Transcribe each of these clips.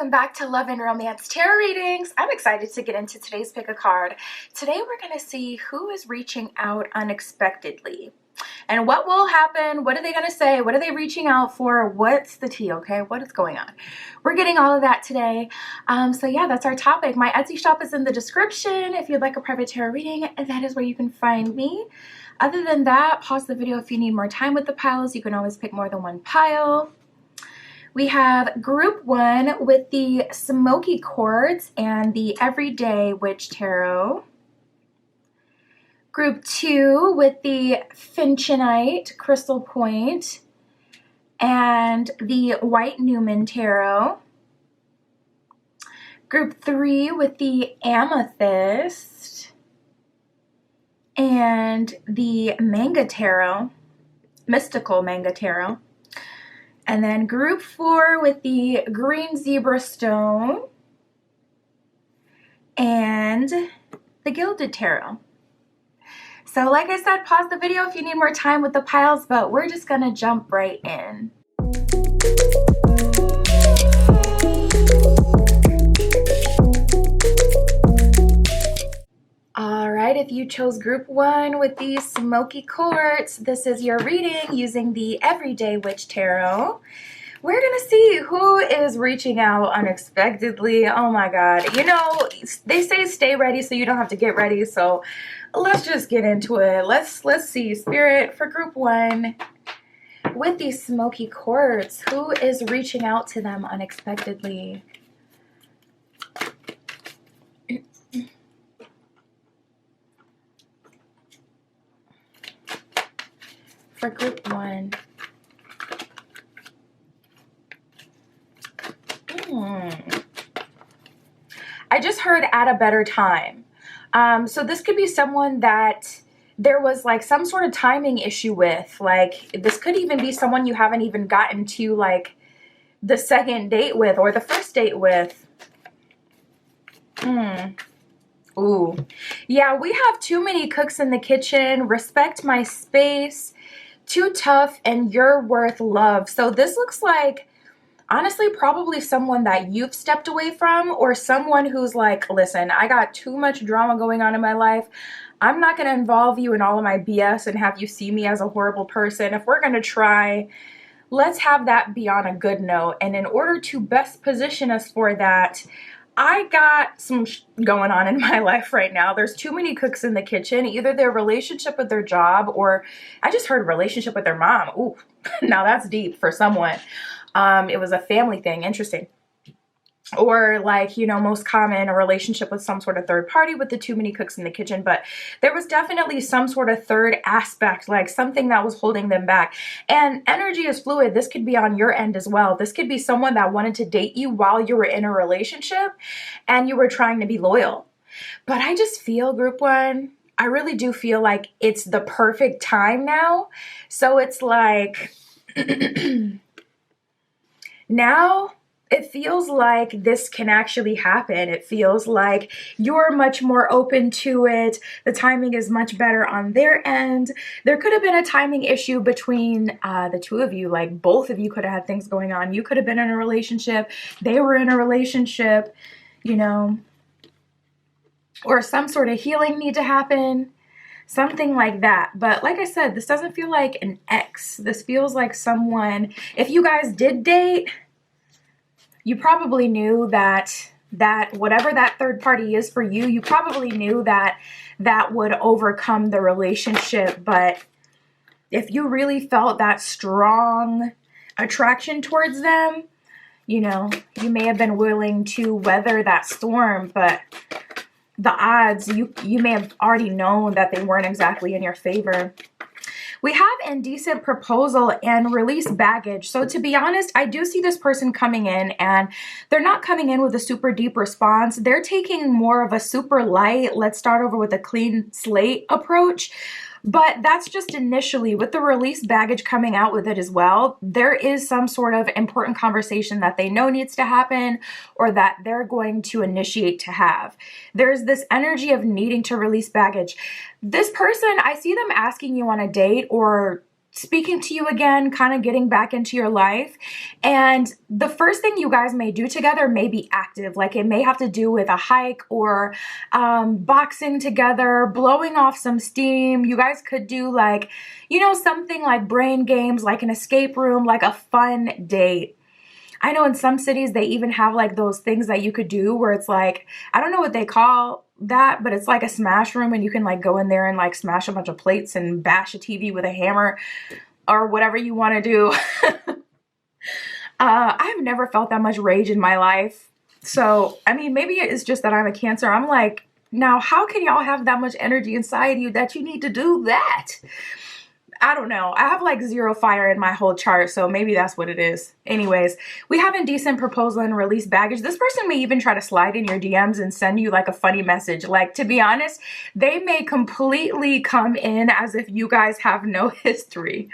welcome back to Love and Romance Tarot Readings. I'm excited to get into today's pick a card. Today we're going to see who is reaching out unexpectedly. And what will happen? What are they going to say? What are they reaching out for? What's the tea, okay? What is going on? We're getting all of that today. So yeah, that's our topic. My Etsy shop is in the description. If you'd like a private tarot reading, that is where you can find me. Other than that, pause the video if you need more time with the piles. You can always pick more than one pile. We have group 1 with the Smoky Quartz and the Everyday Witch Tarot. Group 2 with the Finchinite Crystal Point and the White Newman Tarot. Group 3 with the Amethyst and the Manga Tarot, Mystical Manga Tarot. And then group 4 with the Green Zebra Stone and the Gilded Tarot. So like I said, pause the video if you need more time with the piles, but we're just gonna jump right in. Alright, if you chose group 1 with the Smoky Quartz, this is your reading using the Everyday Witch Tarot. We're going to see who is reaching out unexpectedly. Oh my god. You know, they say stay ready so you don't have to get ready, so let's just get into it. Let's see. Spirit, for group 1 with the Smoky Quartz, who is reaching out to them unexpectedly? For group 1. I just heard at a better time. So this could be someone that there was like some sort of timing issue with. Like this could even be someone you haven't even gotten to like the second date with or the first date with. Ooh. Yeah, we have too many cooks in the kitchen. Respect my space. Too tough, and you're worth love. So this looks like, honestly, probably someone that you've stepped away from, or someone who's like, listen, I got too much drama going on in my life. I'm not going to involve you in all of my BS and have you see me as a horrible person. If we're going to try, let's have that be on a good note. And in order to best position us for that, I got some going on in my life right now. There's too many cooks in the kitchen. Either their relationship with their job, or I just heard relationship with their mom. Ooh, now that's deep for someone. It was a family thing. Interesting. Or like, you know, most common, a relationship with some sort of third party with the too many cooks in the kitchen. But there was definitely some sort of third aspect, like something that was holding them back. And energy is fluid. This could be on your end as well. This could be someone that wanted to date you while you were in a relationship and you were trying to be loyal. But I just feel, group 1, I really do feel like it's the perfect time now. So it's like now it feels like this can actually happen. It feels like you're much more open to it. The timing is much better on their end. There could have been a timing issue between the two of you. Like both of you could have had things going on. You could have been in a relationship. They were in a relationship, you know, or some sort of healing need to happen. Something like that. But like I said, this doesn't feel like an ex. This feels like someone, if you guys did date, you probably knew that whatever that third party is for you, you probably knew that that would overcome the relationship. But if you really felt that strong attraction towards them, you know, you may have been willing to weather that storm, but the odds, you may have already known that they weren't exactly in your favor. We have indecent proposal and release baggage. So to be honest, I do see this person coming in and they're not coming in with a super deep response. They're taking more of a super light, let's start over with a clean slate approach. But that's just initially. With the release baggage coming out with it as well, there is some sort of important conversation that they know needs to happen or that they're going to initiate to have. There's this energy of needing to release baggage. This person, I see them asking you on a date or speaking to you again, kind of getting back into your life. And the first thing you guys may do together may be active. Like it may have to do with a hike or boxing together, blowing off some steam. You guys could do like, you know, something like brain games, like an escape room, like a fun date. I know in some cities they even have like those things that you could do where it's like, I don't know what they call that, but it's like a smash room and you can like go in there and like smash a bunch of plates and bash a TV with a hammer or whatever you want to do. I've never felt that much rage in my life. So, I mean, maybe it's just that I'm a Cancer. I'm like, now how can y'all have that much energy inside you that you need to do that? I don't know. I have like 0 fire in my whole chart, so maybe that's what it is. Anyways, we have indecent proposal and release baggage. This person may even try to slide in your DMs and send you like a funny message. Like, to be honest, they may completely come in as if you guys have no history.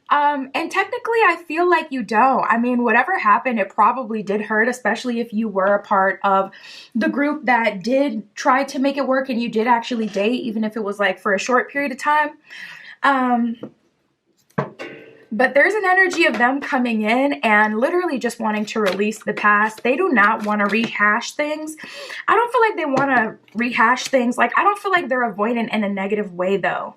And technically, I feel like you don't. I mean, whatever happened, it probably did hurt, especially if you were a part of the group that did try to make it work and you did actually date, even if it was like for a short period of time. But there's an energy of them coming in and literally just wanting to release the past. They do not want to rehash things. I don't feel like they want to rehash things. Like, I don't feel like they're avoidant in a negative way, though.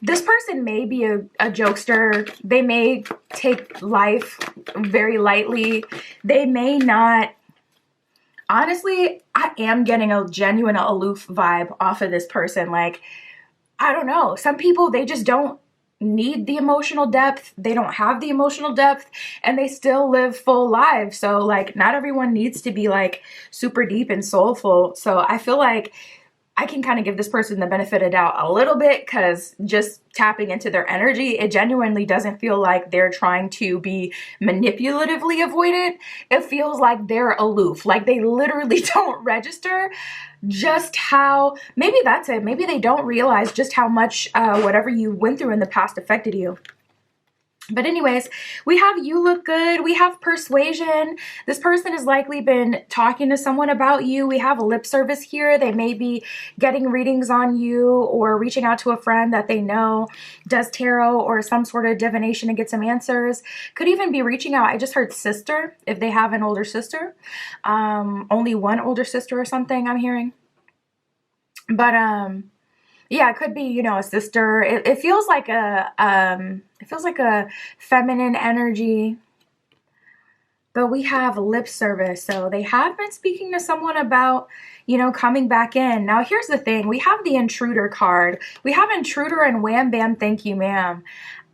This person may be a jokester. They may take life very lightly. They may not. Honestly, I am getting a genuine aloof vibe off of this person. Like, I don't know. Some people, they just don't need the emotional depth. They don't have the emotional depth and they still live full lives. So like, not everyone needs to be like super deep and soulful. So I feel like I can kind of give this person the benefit of doubt a little bit, because just tapping into their energy, it genuinely doesn't feel like they're trying to be manipulatively avoidant. It feels like they're aloof, like they literally don't register just how, maybe that's it. Maybe they don't realize just how much whatever you went through in the past affected you. But anyways, we have you look good. We have persuasion. This person has likely been talking to someone about you. We have a lip service here. They may be getting readings on you or reaching out to a friend that they know does tarot or some sort of divination to get some answers. Could even be reaching out. I just heard sister, if they have an older sister. Only one older sister or something I'm hearing. But yeah, it could be, you know, a sister. It feels like a feminine energy. But we have lip service. So they have been speaking to someone about, you know, coming back in. Now, here's the thing. We have the intruder card. We have intruder and wham, bam, thank you, ma'am.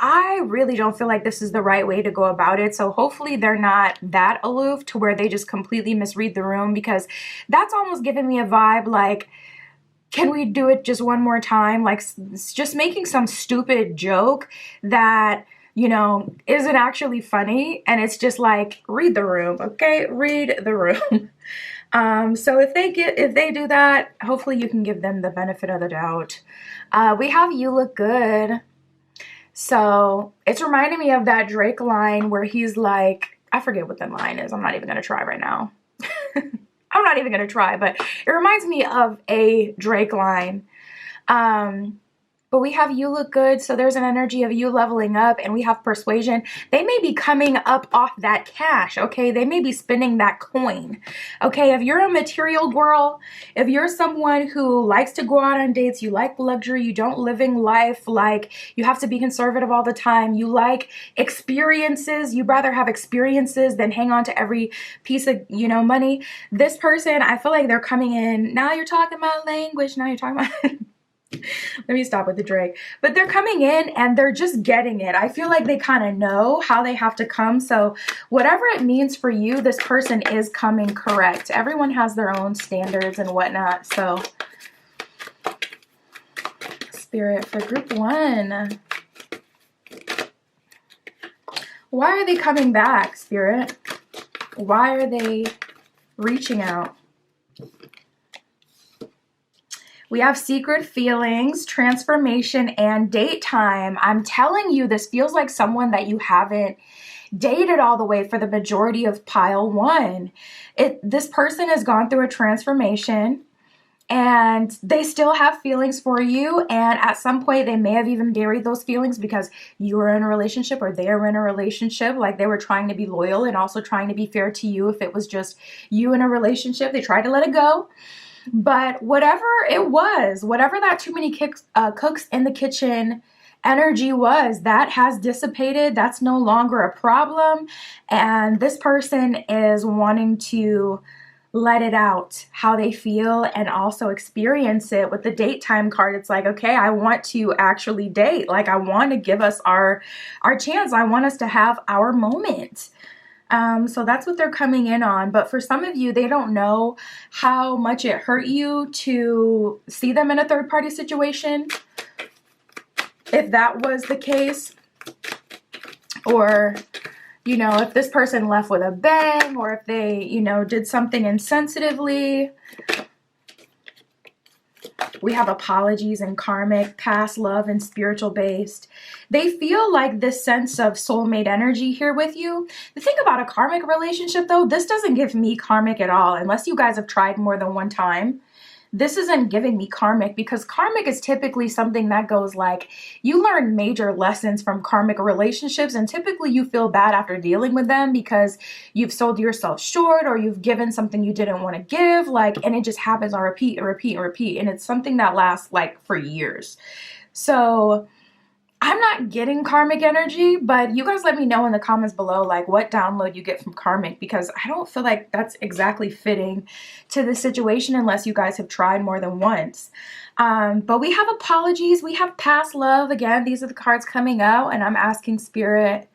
I really don't feel like this is the right way to go about it. So hopefully they're not that aloof to where they just completely misread the room, because that's almost giving me a vibe like, can we do it just one more time? Like, just making some stupid joke that, you know, isn't actually funny. And it's just like, read the room, okay? Read the room. So if they do that, hopefully you can give them the benefit of the doubt. We have you look good. So it's reminding me of that Drake line where he's like, I forget what the line is. I'm not even going to try right now. I'm not even going to try, but it reminds me of a Drake line. But we have you look good. So there's an energy of you leveling up, and we have persuasion. They may be coming up off that cash. Okay. They may be spending that coin. Okay. If you're a material girl, if you're someone who likes to go out on dates, you like luxury, you don't living life like you have to be conservative all the time. You like experiences. You'd rather have experiences than hang on to every piece of, you know, money. This person, I feel like they're coming in. Now you're talking about language. Now you're talking about let me stop with the Drake. But they're coming in and they're just getting it. I feel like they kind of know how they have to come. So whatever it means for you, this person is coming correct. Everyone has their own standards and whatnot. So Spirit for group 1. Why are they coming back, Spirit? Why are they reaching out? We have secret feelings, transformation, and date time. I'm telling you, this feels like someone that you haven't dated all the way for the majority of pile 1. This person has gone through a transformation. and they still have feelings for you, and at some point they may have even buried those feelings because you were in a relationship or they were in a relationship. Like, they were trying to be loyal and also trying to be fair to you. If it was just you in a relationship, they tried to let it go. But whatever it was, whatever that too many cooks in the kitchen energy was, that has dissipated. That's no longer a problem. And this person is wanting to let it out, how they feel, and also experience it. With the date time card, it's like, okay, I want to actually date. Like, I want to give us our chance. I want us to have our moment. So that's what they're coming in on. But for some of you, they don't know how much it hurt you to see them in a third party situation. If that was the case, or, you know, if this person left with a bang, or if they, you know, did something insensitively. We have apologies and karmic, past love, and spiritual based. They feel like this sense of soulmate energy here with you. The thing about a karmic relationship, though, this doesn't give me karmic at all, unless you guys have tried more than one time. This isn't giving me karmic, because karmic is typically something that goes like, you learn major lessons from karmic relationships, and typically you feel bad after dealing with them because you've sold yourself short, or you've given something you didn't want to give, like, and it just happens on repeat and repeat and repeat, and it's something that lasts like for years. So I'm not getting karmic energy, but you guys let me know in the comments below, like, what download you get from karmic, because I don't feel like that's exactly fitting to the situation unless you guys have tried more than once. But we have apologies. We have past love. Again, these are the cards coming out, and I'm asking Spirit,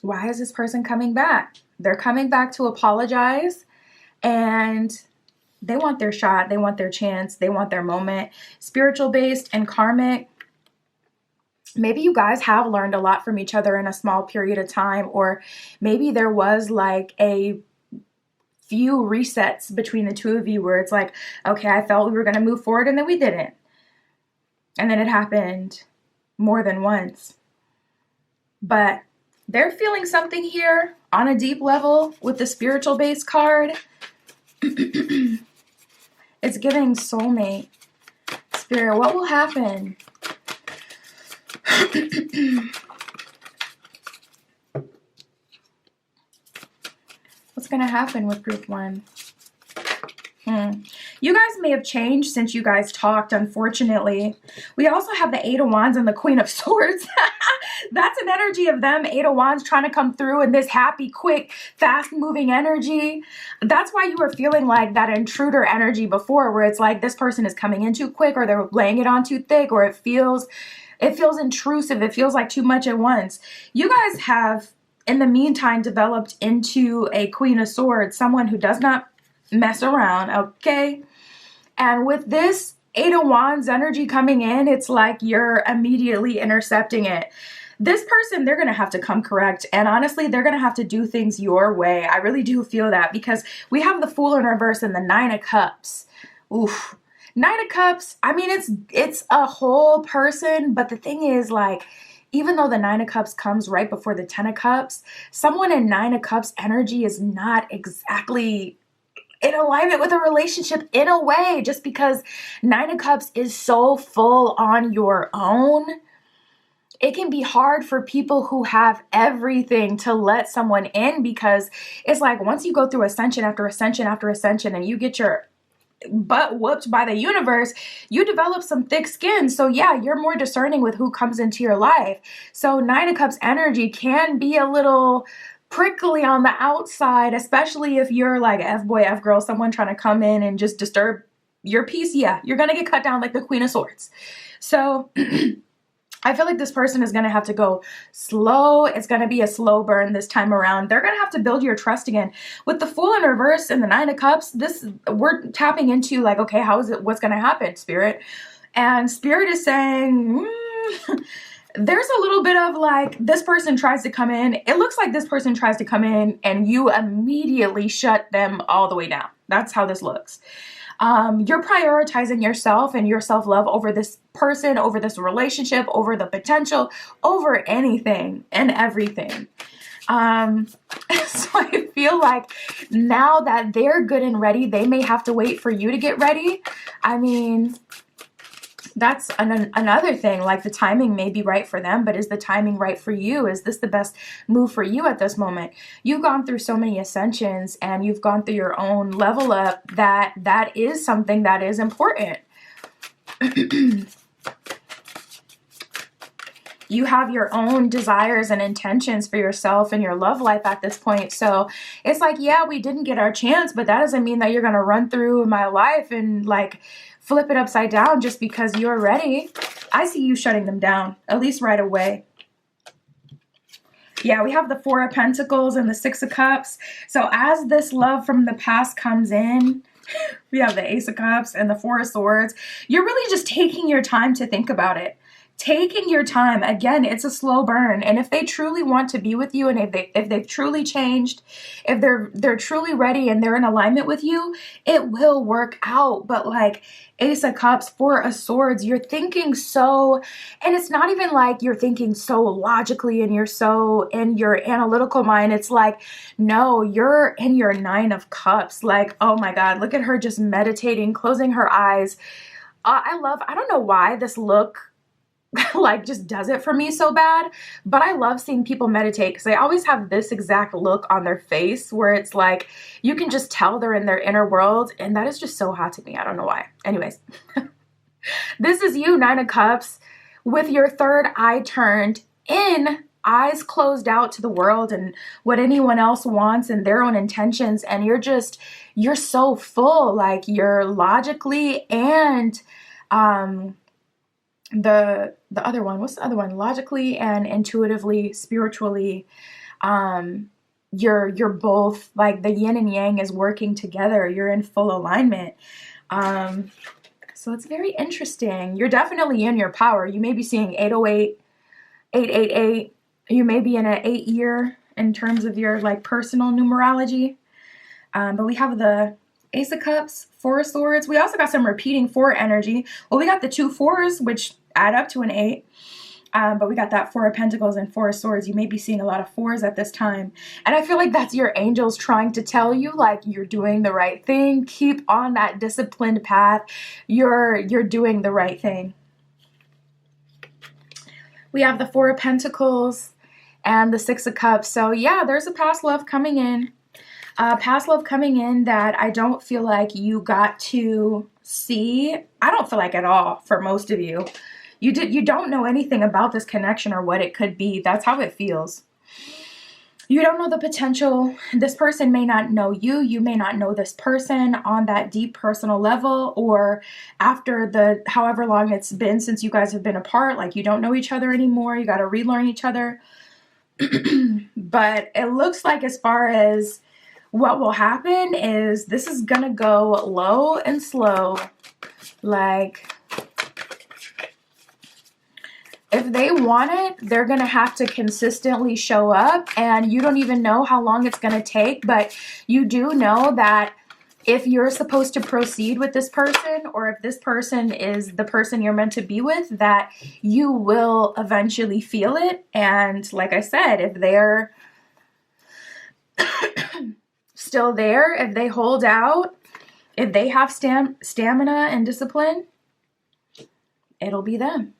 why is this person coming back? They're coming back to apologize, and they want their shot. They want their chance. They want their moment. Spiritual based and karmic. Maybe you guys have learned a lot from each other in a small period of time, or maybe there was like a few resets between the two of you where it's like, okay, I felt we were going to move forward and then we didn't. And then it happened more than once. But they're feeling something here on a deep level with the spiritual base card. It's giving soulmate. Spirit, what will happen? What's going to happen with group one? You guys may have changed since you guys talked, unfortunately. We also have the Eight of Wands and the Queen of Swords. That's an energy of them, Eight of Wands, trying to come through in this happy, quick, fast-moving energy. That's why you were feeling like that intruder energy before, where it's like this person is coming in too quick, or they're laying it on too thick, or it feels intrusive. It feels like too much at once. You guys have, in the meantime, developed into a Queen of Swords, someone who does not mess around, okay? And with this Eight of Wands energy coming in, it's like you're immediately intercepting it. This person, they're going to have to come correct. And honestly, they're going to have to do things your way. I really do feel that, because we have the Fool in reverse and the Nine of Cups. Oof. Nine of Cups, I mean, it's a whole person, but the thing is, like, even though the Nine of Cups comes right before the Ten of Cups, someone in Nine of Cups energy is not exactly in alignment with a relationship in a way, just because Nine of Cups is so full on your own. It can be hard for people who have everything to let someone in, because it's like once you go through ascension after ascension after ascension and you get your butt whooped by the universe, you develop some thick skin. So yeah, you're more discerning with who comes into your life. So Nine of Cups energy can be a little prickly on the outside, especially if you're like F-boy, F-girl, someone trying to come in and just disturb your peace. Yeah, you're going to get cut down like the Queen of Swords. So I feel like this person is going to have to go slow. It's going to be a slow burn this time around. They're going to have to build your trust again. With the Fool in reverse and the Nine of Cups, we're tapping into like, okay, what's going to happen, Spirit? And Spirit is saying, there's a little bit of like, this person tries to come in. It looks like this person tries to come in and you immediately shut them all the way down. That's how this looks. You're prioritizing yourself and your self-love over this person, over this relationship, over the potential, over anything and everything. Um, so I feel like now that they're good and ready, they may have to wait for you to get ready. I mean, that's another thing. Like, the timing may be right for them, but is the timing right for you? Is this the best move for you at this moment? You've gone through so many ascensions and you've gone through your own level up that is something that is important. You have your own desires and intentions for yourself and your love life at this point. So it's like, yeah, we didn't get our chance, but that doesn't mean that you're going to run through my life and like flip it upside down just because you're ready. I see you shutting them down, at least right away. Yeah, we have the Four of Pentacles and the Six of Cups. So as this love from the past comes in, we have the Ace of Cups and the Four of Swords. You're really just taking your time to think about it. Taking your time. Again, it's a slow burn. And if they truly want to be with you, and if they've truly changed, if they're truly ready and they're in alignment with you, it will work out. But like Ace of Cups, Four of Swords, you're thinking so, and it's not even like you're thinking so logically and you're so in your analytical mind. It's like, no, you're in your Nine of Cups. Like, oh my God, look at her just meditating, closing her eyes. I don't know why this look like just does it for me so bad, but I love seeing people meditate because they always have this exact look on their face where it's like you can just tell they're in their inner world, and that is just so hot to me. I don't know why. Anyways, this is you, Nine of Cups, with your third eye turned in, eyes closed out to the world and what anyone else wants and their own intentions, and you're so full, like you're logically and the other one, what's the other one? Logically and intuitively, spiritually, you're both like the yin and yang is working together. You're in full alignment. So it's very interesting. You're definitely in your power. You may be seeing 808, 888. You may be in an 8 year in terms of your like personal numerology. But we have the Ace of Cups, Four of Swords. We also got some repeating four energy. Well, we got the two fours, which add up to an 8. But we got that Four of Pentacles and Four of Swords. You may be seeing a lot of fours at this time. And I feel like that's your angels trying to tell you, like, you're doing the right thing. Keep on that disciplined path. You're doing the right thing. We have the Four of Pentacles and the Six of Cups. So yeah, there's a past love coming in. Past love coming in that I don't feel like you got to see. I don't feel like at all for most of you. You don't know anything about this connection or what it could be. That's how it feels. You don't know the potential. This person may not know you. You may not know this person on that deep personal level, or after the however long it's been since you guys have been apart, like you don't know each other anymore. You got to relearn each other. But it looks like as far as what will happen is this is gonna go low and slow. Like, if they want it, they're gonna have to consistently show up, and you don't even know how long it's gonna take, but you do know that if you're supposed to proceed with this person, or if this person is the person you're meant to be with, that you will eventually feel it. And like I said, if they're still there, if they hold out, if they have stamina and discipline, it'll be them.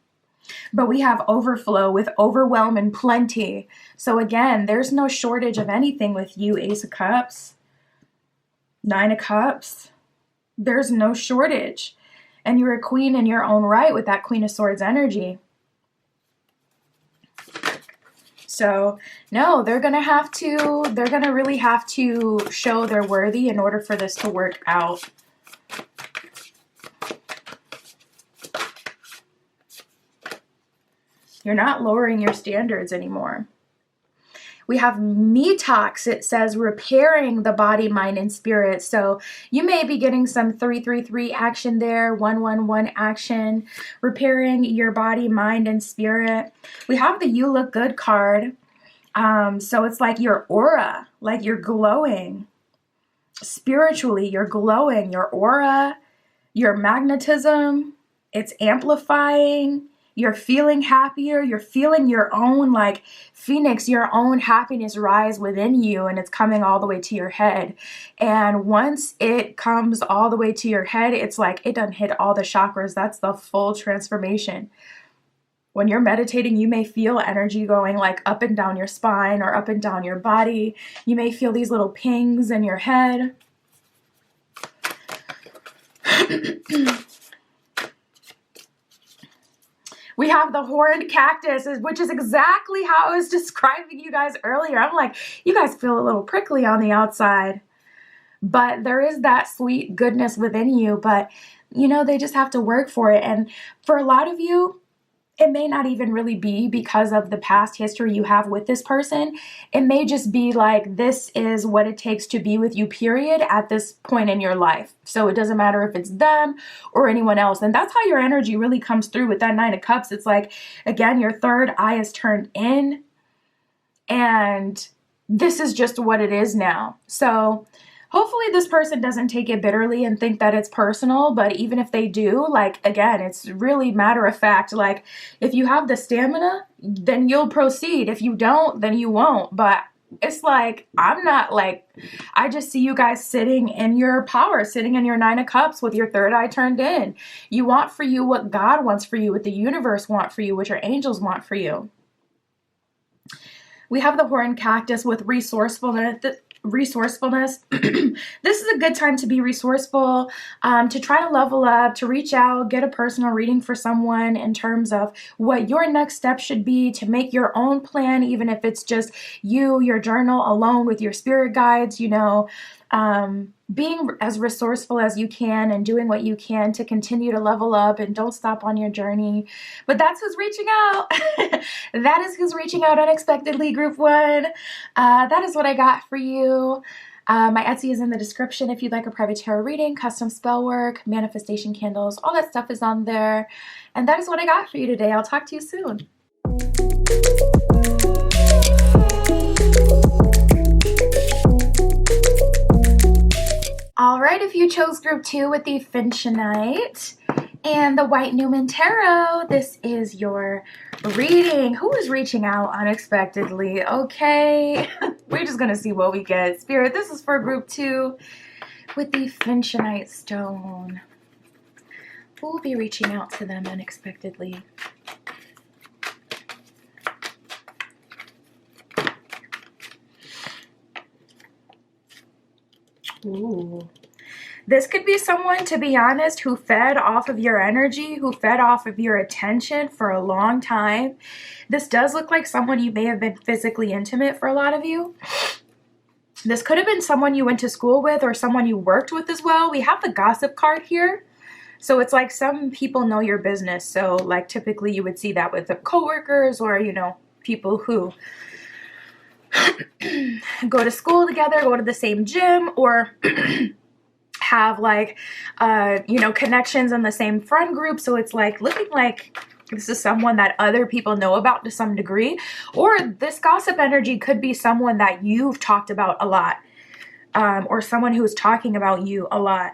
But we have overflow with overwhelm and plenty. So again, there's no shortage of anything with you, Ace of Cups, Nine of Cups. There's no shortage. And you're a queen in your own right with that Queen of Swords energy. So no, they're going to really have to show they're worthy in order for this to work out. You're not lowering your standards anymore. We have Metox. It says repairing the body, mind, and spirit. So you may be getting some 333 action there, 111 action, repairing your body, mind, and spirit. We have the You Look Good card. So it's like your aura, like you're glowing. Spiritually, you're glowing. Your aura, your magnetism, it's amplifying. You're feeling happier. You're feeling your own, like Phoenix, your own happiness rise within you, and it's coming all the way to your head. And once it comes all the way to your head, it's like it done hit all the chakras. That's the full transformation. When you're meditating, you may feel energy going like up and down your spine or up and down your body. You may feel these little pings in your head. We have the horned cactus, which is exactly how I was describing you guys earlier. I'm like, you guys feel a little prickly on the outside, but there is that sweet goodness within you. But, you know, they just have to work for it. And for a lot of you, it may not even really be because of the past history you have with this person. It may just be like, this is what it takes to be with you, period, at this point in your life. So it doesn't matter if it's them or anyone else. And that's how your energy really comes through with that Nine of Cups. It's like, again, your third eye is turned in, and this is just what it is now. So hopefully this person doesn't take it bitterly and think that it's personal, but even if they do, like, again, it's really matter of fact. Like, if you have the stamina, then you'll proceed. If you don't, then you won't. But it's like, I'm not like, I just see you guys sitting in your power, sitting in your Nine of Cups with your third eye turned in. You want for you what God wants for you, what the universe wants for you, what your angels want for you. We have the horned cactus with resourcefulness. This is a good time to be resourceful, to try to level up, to reach out, get a personal reading for someone in terms of what your next step should be, to make your own plan, even if it's just you, your journal alone with your spirit guides, you know, being as resourceful as you can and doing what you can to continue to level up and don't stop on your journey. But that's who's reaching out. That is who's reaching out unexpectedly, group 1. That is what I got for you. My Etsy is in the description if you'd like a private tarot reading, custom spell work, manifestation candles, all that stuff is on there. And that is what I got for you today. I'll talk to you soon. All right, if you chose group 2 with the Finchonite and the White Newman Tarot, this is your reading. Who is reaching out unexpectedly? Okay, we're just going to see what we get. Spirit, this is for group 2 with the Finchonite stone. Who will be reaching out to them unexpectedly? Ooh. This could be someone, to be honest, who fed off of your energy, who fed off of your attention for a long time. This does look like someone you may have been physically intimate for a lot of you. This could have been someone you went to school with or someone you worked with as well. We have the gossip card here. So it's like some people know your business. So like typically you would see that with the coworkers or, you know, people who go to school together, go to the same gym, or have like, you know, connections in the same friend group. So it's like looking like this is someone that other people know about to some degree, or this gossip energy could be someone that you've talked about a lot, or someone who is talking about you a lot.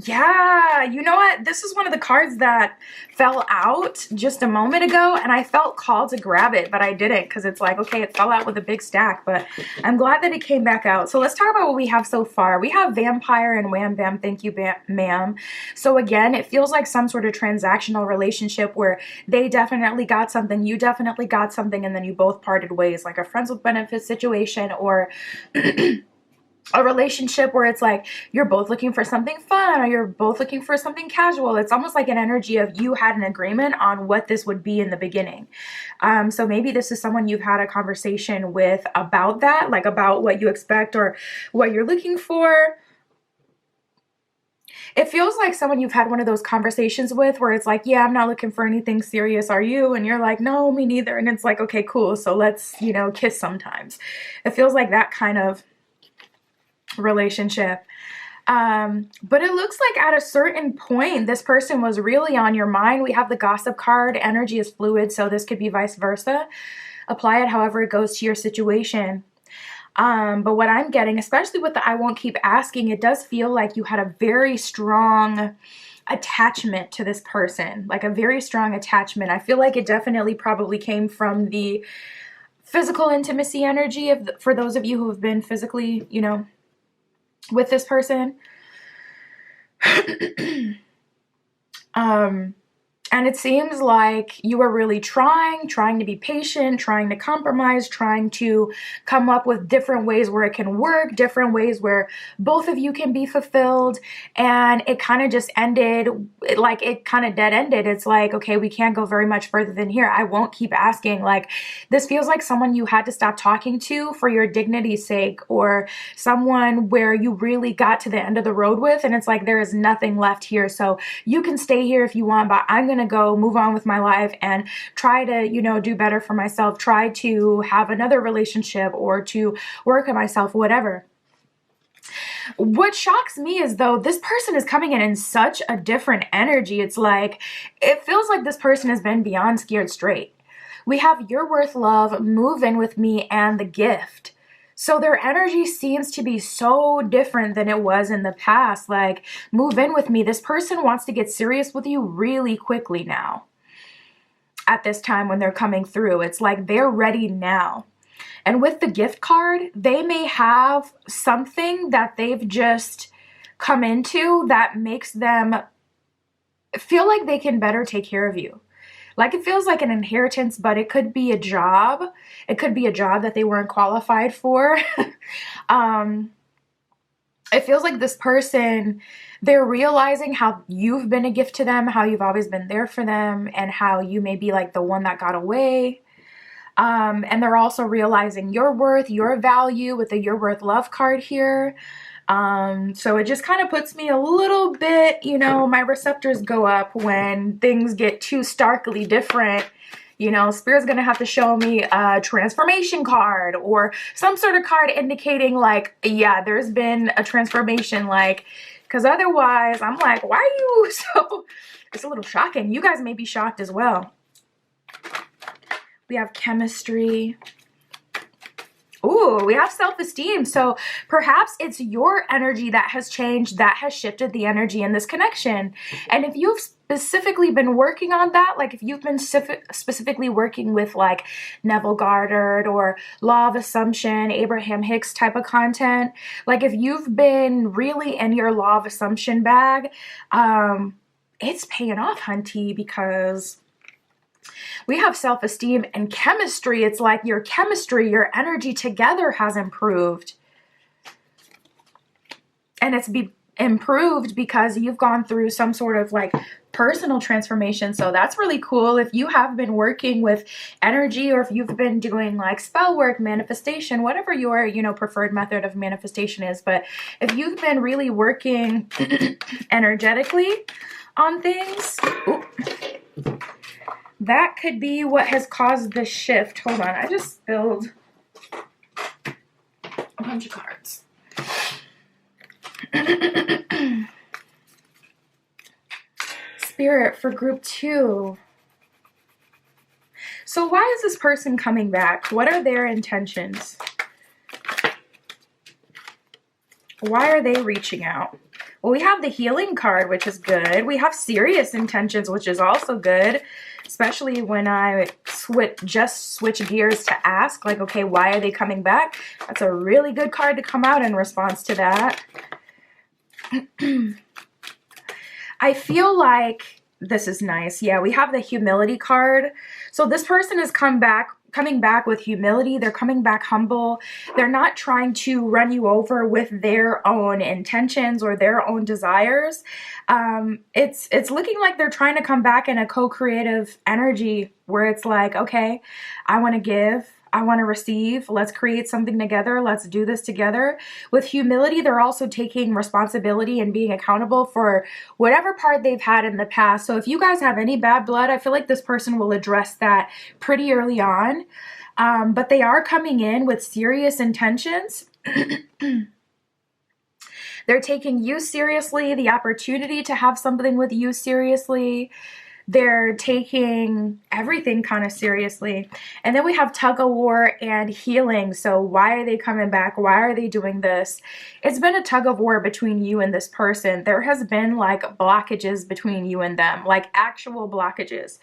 Yeah, you know what? This is one of the cards that fell out just a moment ago, and I felt called to grab it, but I didn't because it's like, okay, it fell out with a big stack, but I'm glad that it came back out. So let's talk about what we have so far. We have Vampire and Wham Bam, thank you, ma'am. So again, it feels like some sort of transactional relationship where they definitely got something, you definitely got something, and then you both parted ways, like a friends with benefits situation, or a relationship where it's like you're both looking for something fun or you're both looking for something casual. It's almost like an energy of you had an agreement on what this would be in the beginning. So maybe this is someone you've had a conversation with about that, like about what you expect or what you're looking for. It feels like someone you've had one of those conversations with where it's like, yeah, I'm not looking for anything serious. Are you? And you're like, no, me neither. And it's like, okay, cool. So let's, you know, kiss sometimes. It feels like that kind of relationship. But it looks like at a certain point, this person was really on your mind. We have the Gossip card. Energy is fluid, so this could be vice versa. Apply it however it goes to your situation. But what I'm getting, especially with the I won't keep asking, it does feel like you had a very strong attachment to this person, like a very strong attachment. I feel like it definitely probably came from the physical intimacy energy for those of you who have been physically, with this person. And it seems like you are really trying to be patient, trying to compromise, trying to come up with different ways where it can work, different ways where both of you can be fulfilled. And it kind of just ended, it kind of dead ended. It's like, okay, we can't go very much further than here. I won't keep asking. Like, this feels like someone you had to stop talking to for your dignity's sake, or someone where you really got to the end of the road with, and it's like, there is nothing left here. So you can stay here if you want, but I'm going to go move on with my life and try to, do better for myself, try to have another relationship or to work on myself, whatever. What shocks me is, though, this person is coming in such a different energy. It's like, it feels like this person has been beyond scared straight. We have You're Worth Love, Move In With Me, and The Gift. So their energy seems to be so different than it was in the past. Like, move in with me. This person wants to get serious with you really quickly now. At this time when they're coming through, it's like they're ready now. And with the Gift card, they may have something that they've just come into that makes them feel like they can better take care of you. Like, it feels like an inheritance, but it could be a job. It could be a job that they weren't qualified for. It feels like this person, they're realizing how you've been a gift to them, how you've always been there for them, and how you may be like the one that got away. And they're also realizing your worth, your value with the Your Worth Love card here. So it just kind of puts me a little bit, my receptors go up when things get too starkly different. Spirit's going to have to show me a transformation card or some sort of card indicating like, yeah, there's been a transformation, like, because otherwise I'm like, why are you so, it's a little shocking. You guys may be shocked as well. We have chemistry. Ooh, we have self-esteem. So perhaps it's your energy that has changed, that has shifted the energy in this connection. And if you've specifically been working on that, like if you've been specifically working with like Neville Goddard or Law of Assumption, Abraham Hicks type of content, like if you've been really in your Law of Assumption bag, it's paying off, hunty, because we have self-esteem and chemistry. It's like your chemistry, your energy together has improved. And it's improved because you've gone through some sort of like personal transformation. So that's really cool. If you have been working with energy, or if you've been doing like spell work, manifestation, whatever your, preferred method of manifestation is. But if you've been really working energetically on things, that could be what has caused this shift. Hold on, I just spilled a bunch of cards. Spirit for group 2. So why is this person coming back? What are their intentions? Why are they reaching out? Well, we have the healing card, which is good. We have serious intentions, which is also good. Especially when I just switch gears to ask, like, okay, why are they coming back? That's a really good card to come out in response to that. I feel like this is nice. Yeah, we have the humility card. So this person is coming back with humility. They're coming back humble. They're not trying to run you over with their own intentions or their own desires. It's looking like they're trying to come back in a co-creative energy where it's like, okay, I want to give, I want to receive. Let's create something together. Let's do this together. With humility, they're also taking responsibility and being accountable for whatever part they've had in the past. So if you guys have any bad blood, I feel like this person will address that pretty early on. But they are coming in with serious intentions. They're taking you seriously, the opportunity to have something with you seriously. They're taking everything kind of seriously. And then we have tug of war and healing. So why are they coming back? Why are they doing this? It's been a tug of war between you and this person. There has been like blockages between you and them, like actual blockages.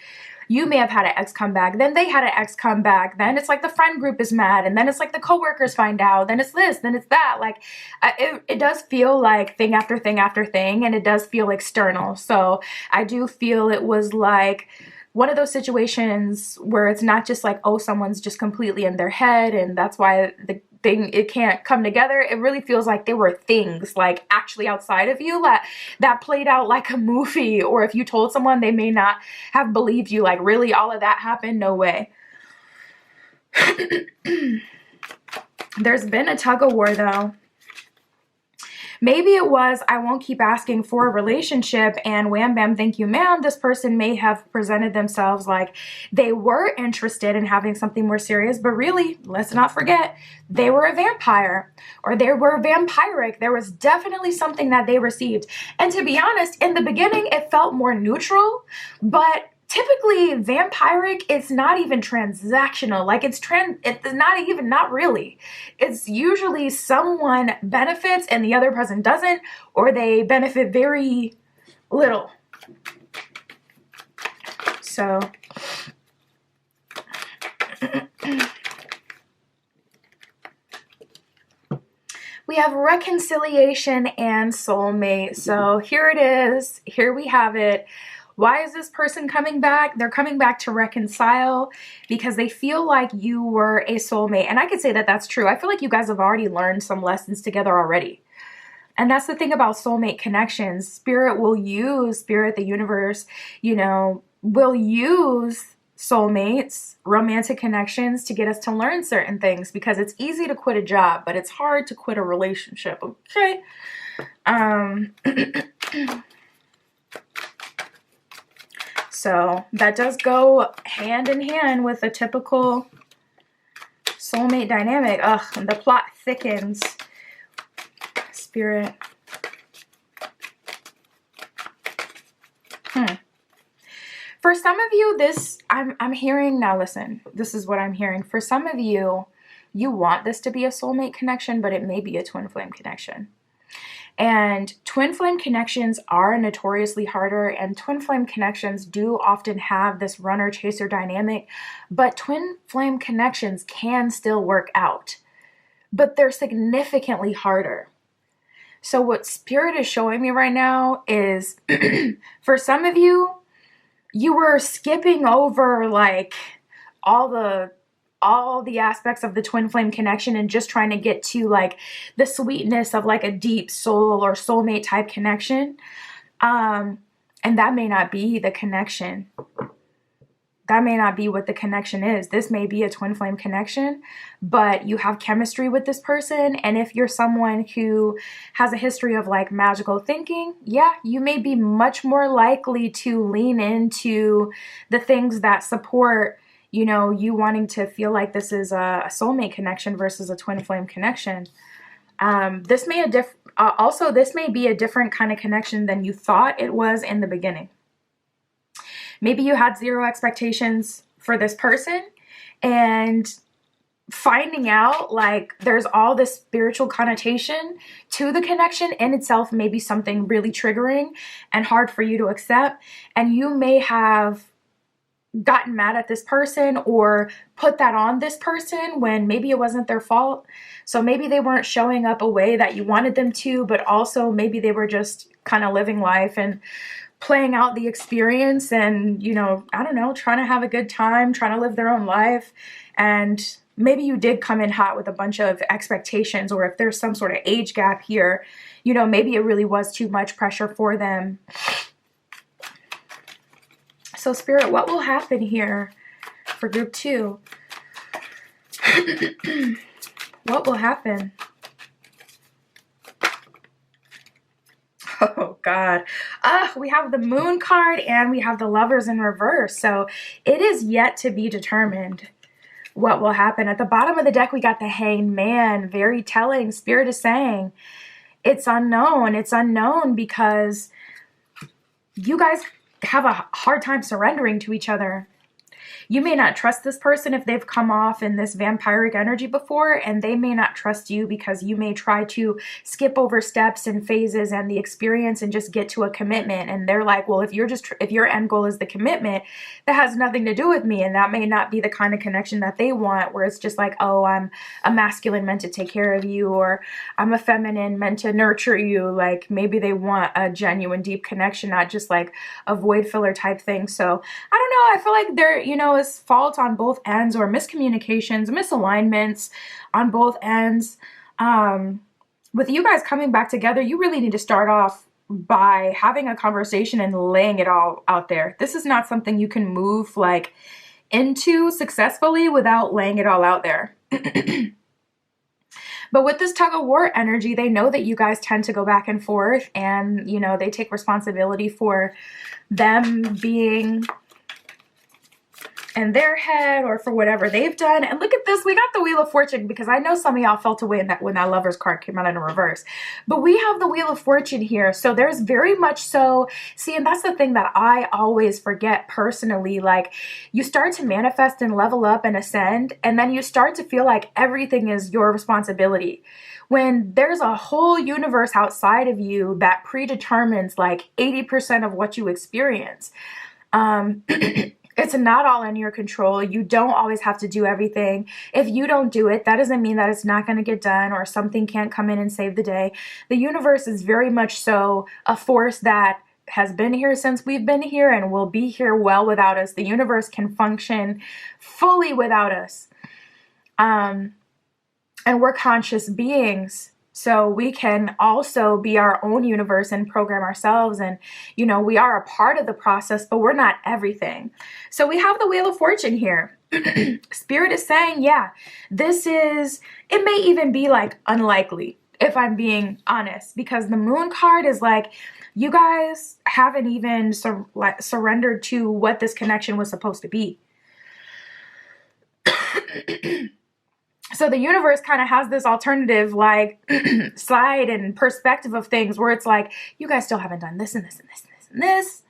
You may have had an ex come back, then they had an ex come back, then it's like the friend group is mad, and then it's like the coworkers find out, then it's this, then it's that. Like it does feel like thing after thing after thing, and it does feel external. So I do feel it was like one of those situations where it's not just like, oh, someone's just completely in their head and that's why the thing, it can't come together. It really feels like there were things like actually outside of you that played out like a movie, or if you told someone, they may not have believed you. Like, really, all of that happened? No way. There's been a tug of war though. Maybe it was, I won't keep asking for a relationship, and wham bam, thank you ma'am. This person may have presented themselves like they were interested in having something more serious, but really, let's not forget, they were a vampire, or they were vampiric. There was definitely something that they received. And to be honest, in the beginning, it felt more neutral, but typically vampiric, it's not even transactional. Like it's not really. It's usually someone benefits and the other person doesn't, or they benefit very little. So we have reconciliation and soulmate. So here it is. Here we have it. Why is this person coming back? They're coming back to reconcile because they feel like you were a soulmate. And I could say that that's true. I feel like you guys have already learned some lessons together already. And that's the thing about soulmate connections. Spirit, the universe, will use soulmates, romantic connections to get us to learn certain things, because it's easy to quit a job, but it's hard to quit a relationship. Okay. So that does go hand in hand with a typical soulmate dynamic. Ugh, the plot thickens. Spirit. For some of you, I'm hearing, now listen, this is what I'm hearing. For some of you, you want this to be a soulmate connection, but it may be a twin flame connection. And twin flame connections are notoriously harder, and twin flame connections do often have this runner-chaser dynamic, but twin flame connections can still work out, but they're significantly harder. So what Spirit is showing me right now is, for some of you, you were skipping over like all the aspects of the twin flame connection and just trying to get to like the sweetness of like a deep soul or soulmate type connection. And that may not be the connection. That may not be what the connection is. This may be a twin flame connection, but you have chemistry with this person. And if you're someone who has a history of like magical thinking, yeah, you may be much more likely to lean into the things that support you wanting to feel like this is a soulmate connection versus a twin flame connection. This may be a different kind of connection than you thought it was in the beginning. Maybe you had zero expectations for this person, and finding out like there's all this spiritual connotation to the connection in itself may be something really triggering and hard for you to accept. And you may have gotten mad at this person or put that on this person when maybe it wasn't their fault. So maybe they weren't showing up a way that you wanted them to, but also maybe they were just kind of living life and playing out the experience and, I don't know, trying to have a good time, trying to live their own life. And maybe you did come in hot with a bunch of expectations, or if there's some sort of age gap here, maybe it really was too much pressure for them. So Spirit, what will happen here for group 2? What will happen? Oh God. We have the Moon card and we have the Lovers in reverse. So it is yet to be determined what will happen. At the bottom of the deck, we got the Hanged Man. Very telling. Spirit is saying, it's unknown. It's unknown because you guys have a hard time surrendering to each other. You may not trust this person if they've come off in this vampiric energy before, and they may not trust you because you may try to skip over steps and phases and the experience and just get to a commitment. And they're like, well, if your end goal is the commitment, that has nothing to do with me. And that may not be the kind of connection that they want, where it's just like, oh, I'm a masculine meant to take care of you, or I'm a feminine meant to nurture you. Like maybe they want a genuine, deep connection, not just like a void filler type thing. So I don't know. I feel like there, is fault on both ends, or miscommunications, misalignments on both ends. With you guys coming back together, you really need to start off by having a conversation and laying it all out there. This is not something you can move like into successfully without laying it all out there. But with this tug of war energy, they know that you guys tend to go back and forth, and they take responsibility for them being in their head or for whatever they've done. And look at this, we got the Wheel of Fortune, because I know some of y'all felt away when that Lover's card came out in reverse, but we have the Wheel of Fortune here. So there's very much so, see, and that's the thing that I always forget personally, like you start to manifest and level up and ascend, and then you start to feel like everything is your responsibility, when there's a whole universe outside of you that predetermines like 80% of what you experience. It's not all in your control. You don't always have to do everything. If you don't do it, that doesn't mean that it's not going to get done or something can't come in and save the day. The universe is very much so a force that has been here since we've been here and will be here well without us. The universe can function fully without us. And we're conscious beings. So we can also be our own universe and program ourselves. And, we are a part of the process, but we're not everything. So we have the Wheel of Fortune here. Spirit is saying, yeah, it may even be like unlikely, if I'm being honest, because the Moon card is like, you guys haven't even surrendered to what this connection was supposed to be. So the universe kind of has this alternative like side and perspective of things where it's like, you guys still haven't done this and this and this and this and this,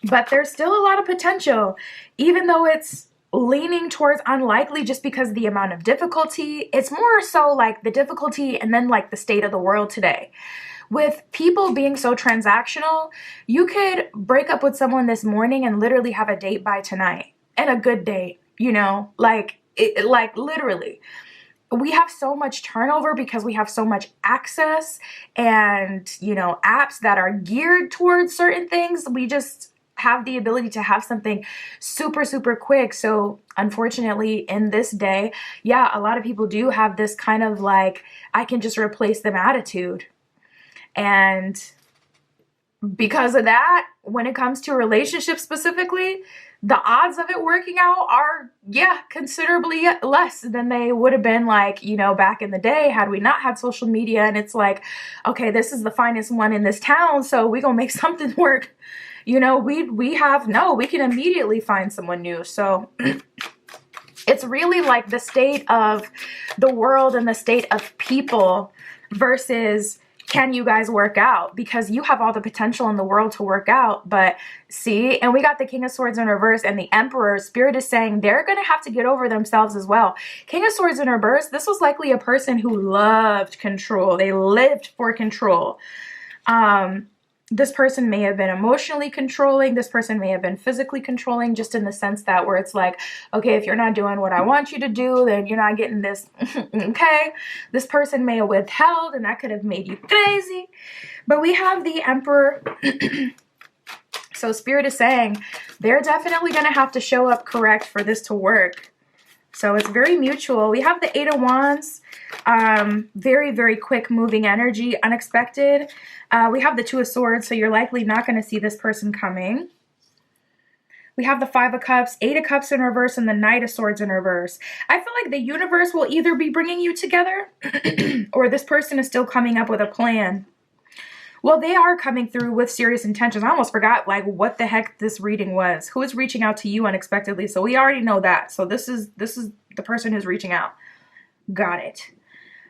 but there's still a lot of potential, even though it's leaning towards unlikely just because of the amount of difficulty. It's more so like the difficulty and then like the state of the world today. With people being so transactional, you could break up with someone this morning and literally have a date by tonight. And a good date, like literally. We have so much turnover because we have so much access and, apps that are geared towards certain things. We just have the ability to have something super, super quick. So unfortunately in this day, yeah, a lot of people do have this kind of like, I can just replace them attitude. And because of that, when it comes to relationships specifically, the odds of it working out are, considerably less than they would have been like, back in the day had we not had social media. And it's like, okay, this is the finest one in this town, so we gonna make something work. We can immediately find someone new. So it's really like the state of the world and the state of people versus can you guys work out? Because you have all the potential in the world to work out. But see, and we got the King of Swords in reverse and the Emperor. Spirit is saying they're going to have to get over themselves as well. King of Swords in reverse, this was likely a person who loved control. They lived for control. This person may have been emotionally controlling. This person may have been physically controlling, just in the sense that where it's like, okay, if you're not doing what I want you to do, then you're not getting this. Okay. This person may have withheld, and that could have made you crazy. But we have the Emperor. So Spirit is saying they're definitely going to have to show up correct for this to work. So it's very mutual. We have the Eight of Wands, very, very quick moving energy, unexpected. We have the Two of Swords, so you're likely not going to see this person coming. We have the Five of Cups, Eight of Cups in reverse, and the Knight of Swords in reverse. I feel like the universe will either be bringing you together or this person is still coming up with a plan. Well, they are coming through with serious intentions. I almost forgot like what the heck this reading was. Who is reaching out to you unexpectedly? So we already know that. So this is the person who's reaching out. Got it.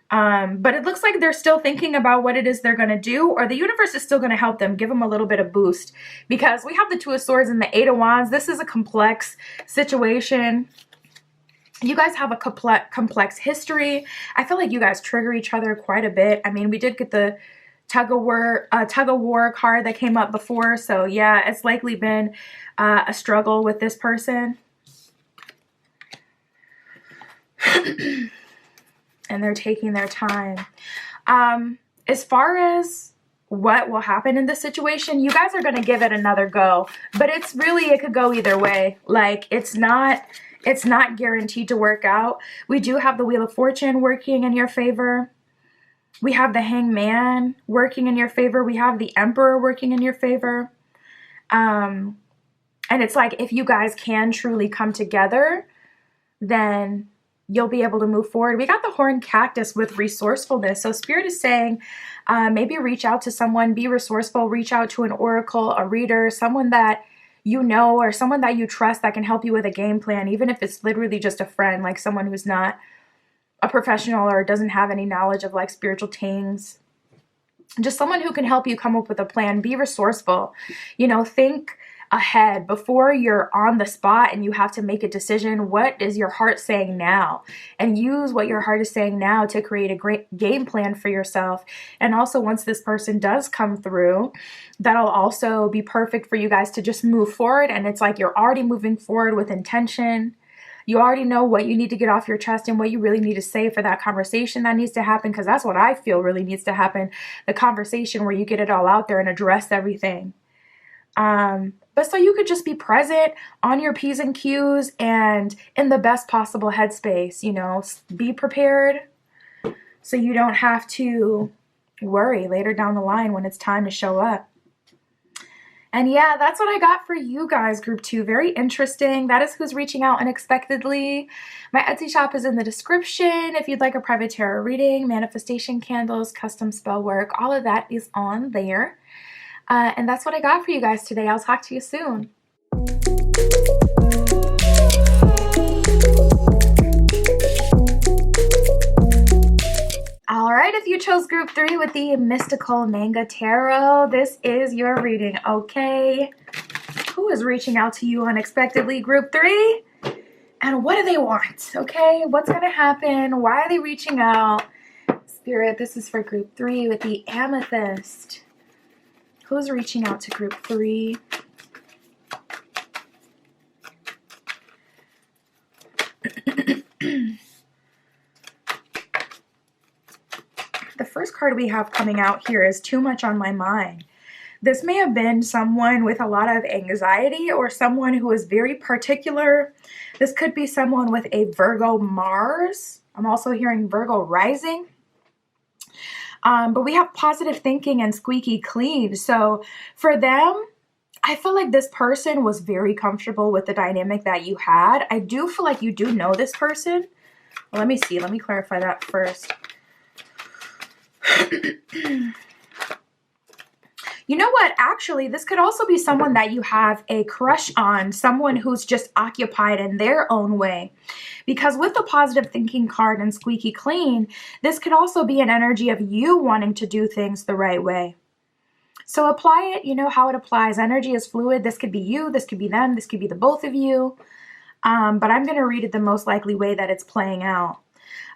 But it looks like they're still thinking about what it is they're going to do, or the universe is still going to help them, give them a little bit of boost, because we have the Two of Swords and the Eight of Wands. This is a complex situation. You guys have a complex history. I feel like you guys trigger each other quite a bit. I mean, we did get the tug of war card that came up before. So yeah, it's likely been a struggle with this person. And they're taking their time. As far as what will happen in this situation, you guys are going to give it another go, but it's really, it could go either way. Like, it's not guaranteed to work out. We do have the Wheel of Fortune working in your favor. We have the Hangman working in your favor. We have the Emperor working in your favor. And it's like, if you guys can truly come together, then you'll be able to move forward. We got the Horned Cactus with resourcefulness. So Spirit is saying, maybe reach out to someone, be resourceful, reach out to an oracle, a reader, someone that you know, or someone that you trust that can help you with a game plan, even if it's literally just a friend, like someone who's not a professional or doesn't have any knowledge of like spiritual things. Just someone who can help you come up with a plan. Be resourceful. You know, think ahead before you're on the spot and you have to make a decision. What is your heart saying now? And use what your heart is saying now to create a great game plan for yourself. And also, once this person does come through, that'll also be perfect for you guys to just move forward. And it's like you're already moving forward with intention. You already know what you need to get off your chest and what you really need to say for that conversation that needs to happen, because that's what I feel really needs to happen. The conversation where you get it all out there and address everything. But so you could just be present on your P's and Q's and in the best possible headspace, you know, be prepared so you don't have to worry later down the line when it's time to show up. And yeah, that's what I got for you guys, group 2. Very interesting. That is who's reaching out unexpectedly. My Etsy shop is in the description. If you'd like a private tarot reading, manifestation candles, custom spell work, all of that is on there. And that's what I got for you guys today. I'll talk to you soon. All right, if you chose group 3 with the Mystical Manga Tarot, this is your reading, okay? Who is reaching out to you unexpectedly, group 3? And what do they want, okay? What's going to happen? Why are they reaching out? Spirit, this is for group 3 with the Amethyst. Who's reaching out to group 3? The first card we have coming out here is Too Much on My Mind. This may have been someone with a lot of anxiety or someone who is very particular. This could be someone with a Virgo Mars. I'm also hearing Virgo rising. But we have positive thinking and squeaky clean. So for them, I feel like this person was very comfortable with the dynamic that you had. I do feel like you do know this person. Well, let me see. Let me clarify that first. You know what? Actually, this could also be someone that you have a crush on, someone who's just occupied in their own way. Because with the positive thinking card and squeaky clean, this could also be an energy of you wanting to do things the right way. So apply it, you know how it applies. Energy is fluid. This could be you, this could be them, this could be the both of you. But I'm going to read it the most likely way that it's playing out.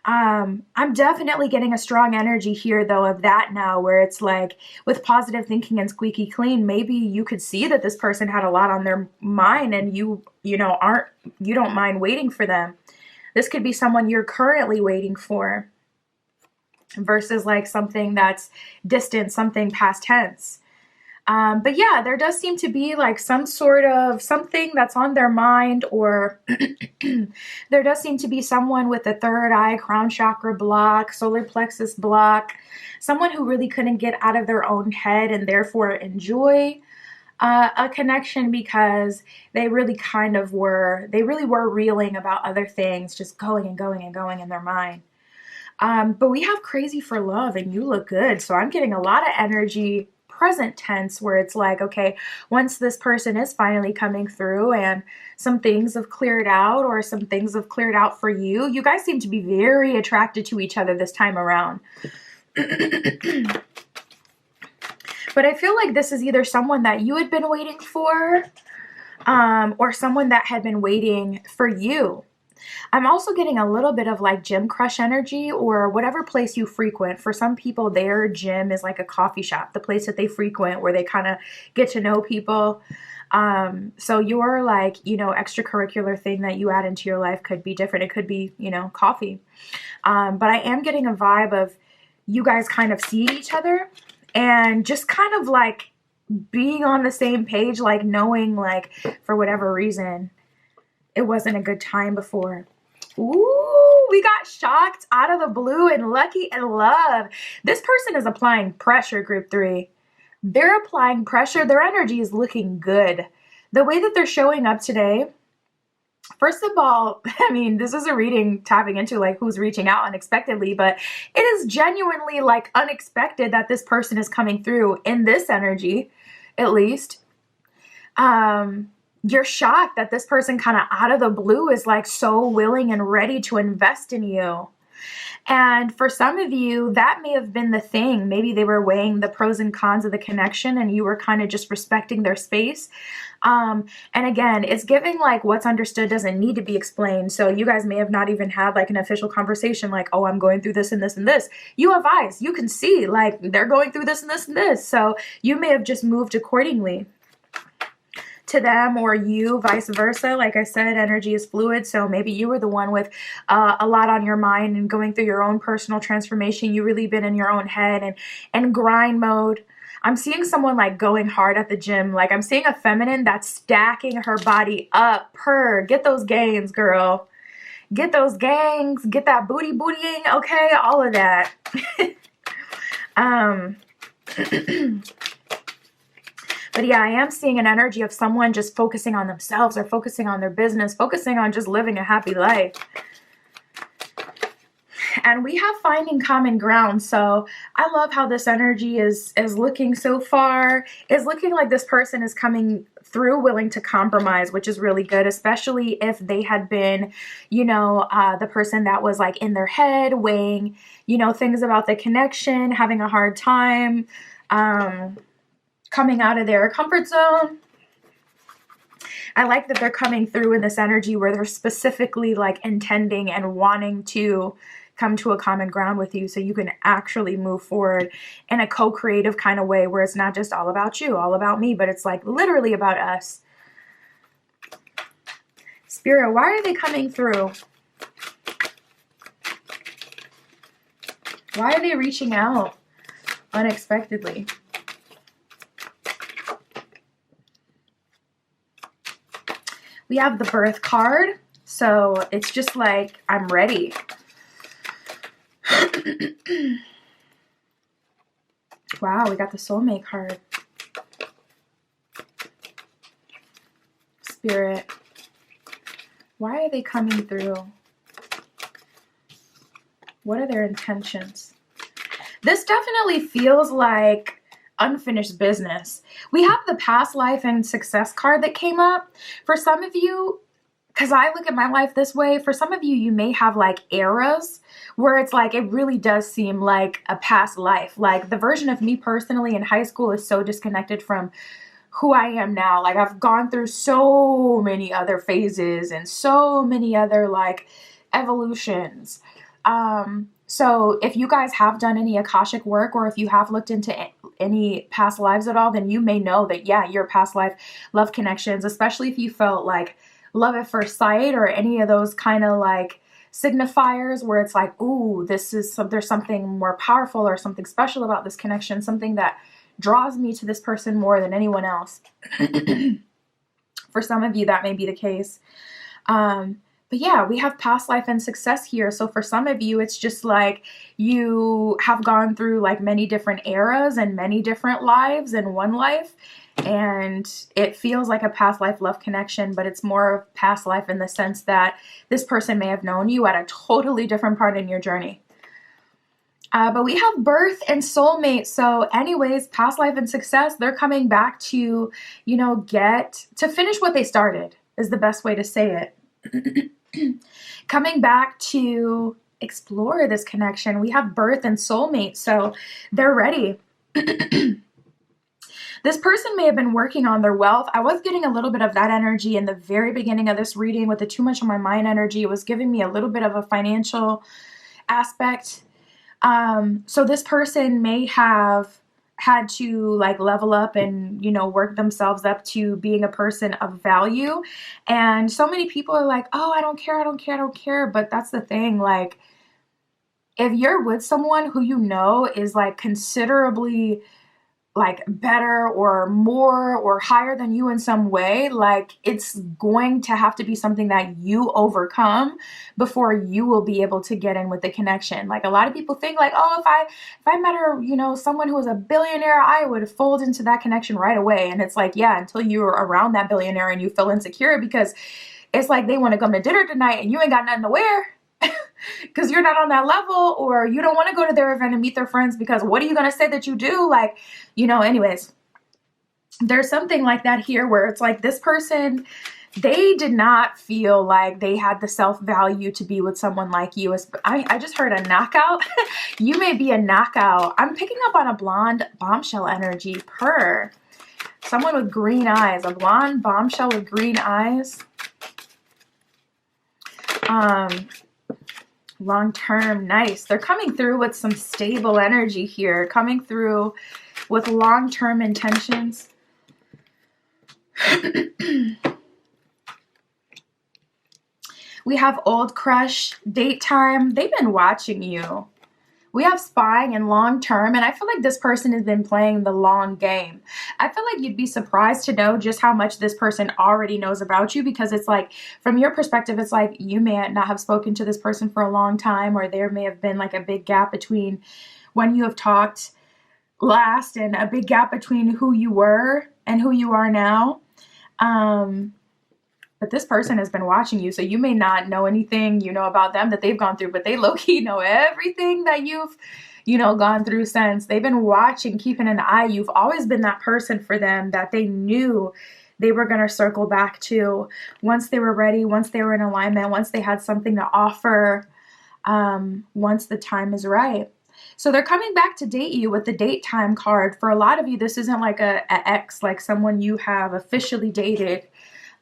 I'm definitely getting a strong energy here though of that now, where it's like with positive thinking and squeaky clean, maybe you could see that this person had a lot on their mind and you don't mind waiting for them. This could be someone you're currently waiting for versus like something that's distant, something past tense. But yeah, there does seem to be like some sort of something that's on their mind, or there does seem to be someone with a third eye, crown chakra block, solar plexus block, someone who really couldn't get out of their own head and therefore enjoy a connection because they really were reeling about other things, just going and going and going in their mind. But we have crazy for love and you look good. So I'm getting a lot of energy present tense where it's like, okay, once this person is finally coming through and some things have cleared out or some things have cleared out for you, you guys seem to be very attracted to each other this time around. But I feel like this is either someone that you had been waiting for, or someone that had been waiting for you. I'm also getting a little bit of like gym crush energy or whatever place you frequent. For some people, their gym is like a coffee shop, the place that they frequent where they kind of get to know people. So your like, extracurricular thing that you add into your life could be different. It could be, coffee. But I am getting a vibe of you guys kind of seeing each other and just kind of like being on the same page, like knowing like for whatever reason, it wasn't a good time before. Ooh, we got shocked out of the blue and lucky in love. This person is applying pressure, group 3. They're applying pressure. Their energy is looking good. The way that they're showing up today, first of all, I mean, this is a reading tapping into like who's reaching out unexpectedly, but it is genuinely like unexpected that this person is coming through in this energy, at least. You're shocked that this person kind of out of the blue is like so willing and ready to invest in you. And for some of you, that may have been the thing. Maybe they were weighing the pros and cons of the connection and you were kind of just respecting their space. And again, it's giving like what's understood doesn't need to be explained. So you guys may have not even had like an official conversation like, oh, I'm going through this and this and this. You have eyes. You can see like they're going through this and this and this. So you may have just moved accordingly to them or you, vice versa. Like I said, energy is fluid. So maybe you were the one with a lot on your mind and going through your own personal transformation. You really been in your own head and grind mode. I'm seeing someone like going hard at the gym. Like I'm seeing a feminine that's stacking her body up. Get those gains, girl. Get those gangs. Get that bootying. Okay, all of that. But yeah, I am seeing an energy of someone just focusing on themselves or focusing on their business, focusing on just living a happy life. And we have finding common ground. So I love how this energy is looking so far. It's looking like this person is coming through willing to compromise, which is really good, especially if they had been, the person that was like in their head weighing, things about the connection, having a hard time, coming out of their comfort zone. I like that they're coming through in this energy where they're specifically like intending and wanting to come to a common ground with you so you can actually move forward in a co-creative kind of way where it's not just all about you, all about me, but it's like literally about us. Spirit, why are they coming through? Why are they reaching out unexpectedly? We have the birth card, so it's just like, I'm ready. Wow, we got the soulmate card. Spirit, why are they coming through? What are their intentions? This definitely feels like unfinished business. We have the past life and success card that came up. For some of you, because I look at my life this way, for some of you, you may have like eras where it's like, it really does seem like a past life. Like the version of me personally in high school is so disconnected from who I am now. Like I've gone through so many other phases and so many other like evolutions. So if you guys have done any Akashic work or if you have looked into any past lives at all, then you may know that, yeah, your past life love connections, especially if you felt like love at first sight or any of those kind of like signifiers where it's like, ooh, there's something more powerful or something special about this connection, something that draws me to this person more than anyone else. For some of you, that may be the case. But yeah, we have past life and success here. So for some of you, it's just like you have gone through like many different eras and many different lives in one life. And it feels like a past life love connection, but it's more of past life in the sense that this person may have known you at a totally different part in your journey. But we have birth and soulmate. So anyways, past life and success, they're coming back to, get to finish what they started is the best way to say it. Coming back to explore this connection. We have birth and soulmate. So they're ready. This person may have been working on their wealth. I was getting a little bit of that energy in the very beginning of this reading with the too much on my mind energy. It was giving me a little bit of a financial aspect. So this person may have had to like level up and, work themselves up to being a person of value. And so many people are like, oh, I don't care, I don't care, I don't care. But that's the thing. Like, if you're with someone who is like considerably like better or more or higher than you in some way, like it's going to have to be something that you overcome before you will be able to get in with the connection. Like a lot of people think like, oh, if I met her, someone who was a billionaire, I would fold into that connection right away. And it's like, yeah, until you're around that billionaire and you feel insecure because it's like they want to come to dinner tonight and you ain't got nothing to wear. Because you're not on that level, or you don't want to go to their event and meet their friends because what are you going to say that you do? Like, anyways, there's something like that here where it's like this person, they did not feel like they had the self-value to be with someone like you. I just heard a knockout. You may be a knockout. I'm picking up on a blonde bombshell energy. Someone with green eyes, a blonde bombshell with green eyes. Long-term, nice. They're coming through with some stable energy here, coming through with long-term intentions. We have old crush, date time. They've been watching you. We have spying and long-term, and I feel like this person has been playing the long game. I feel like you'd be surprised to know just how much this person already knows about you, because it's like, from your perspective, it's like you may not have spoken to this person for a long time, or there may have been like a big gap between when you have talked last and a big gap between who you were and who you are now. But this person has been watching you, so you may not know anything, about them that they've gone through, but they low-key know everything that you've, gone through since. They've been watching, keeping an eye. You've always been that person for them that they knew they were going to circle back to once they were ready, once they were in alignment, once they had something to offer, once the time is right. So they're coming back to date you with the date time card. For a lot of you, this isn't like a ex, like someone you have officially dated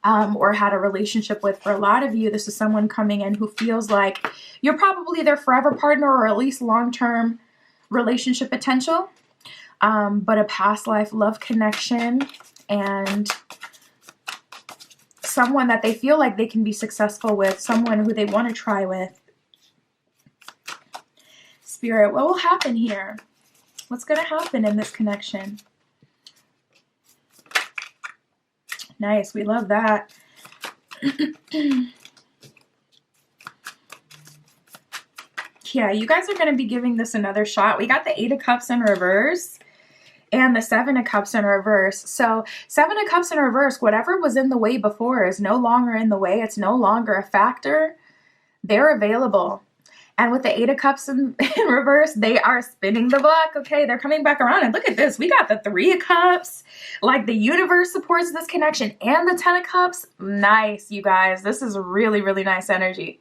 or had a relationship with. For a lot of you, this is someone coming in who feels like you're probably their forever partner, or at least long-term relationship potential, but a past life love connection and someone that they feel like they can be successful with, someone who they want to try with. Spirit, what will happen here? What's going to happen in this connection? Nice. We love that. Yeah, you guys are going to be giving this another shot. We got the 8 of Cups in reverse and the 7 of Cups in reverse. So 7 of Cups in reverse, whatever was in the way before is no longer in the way. It's no longer a factor. They're available. And with the 8 of Cups in reverse, they are spinning the block. Okay, they're coming back around. And look at this. We got the 3 of Cups. Like the universe supports this connection. And the 10 of Cups. Nice, you guys. This is really, really nice energy.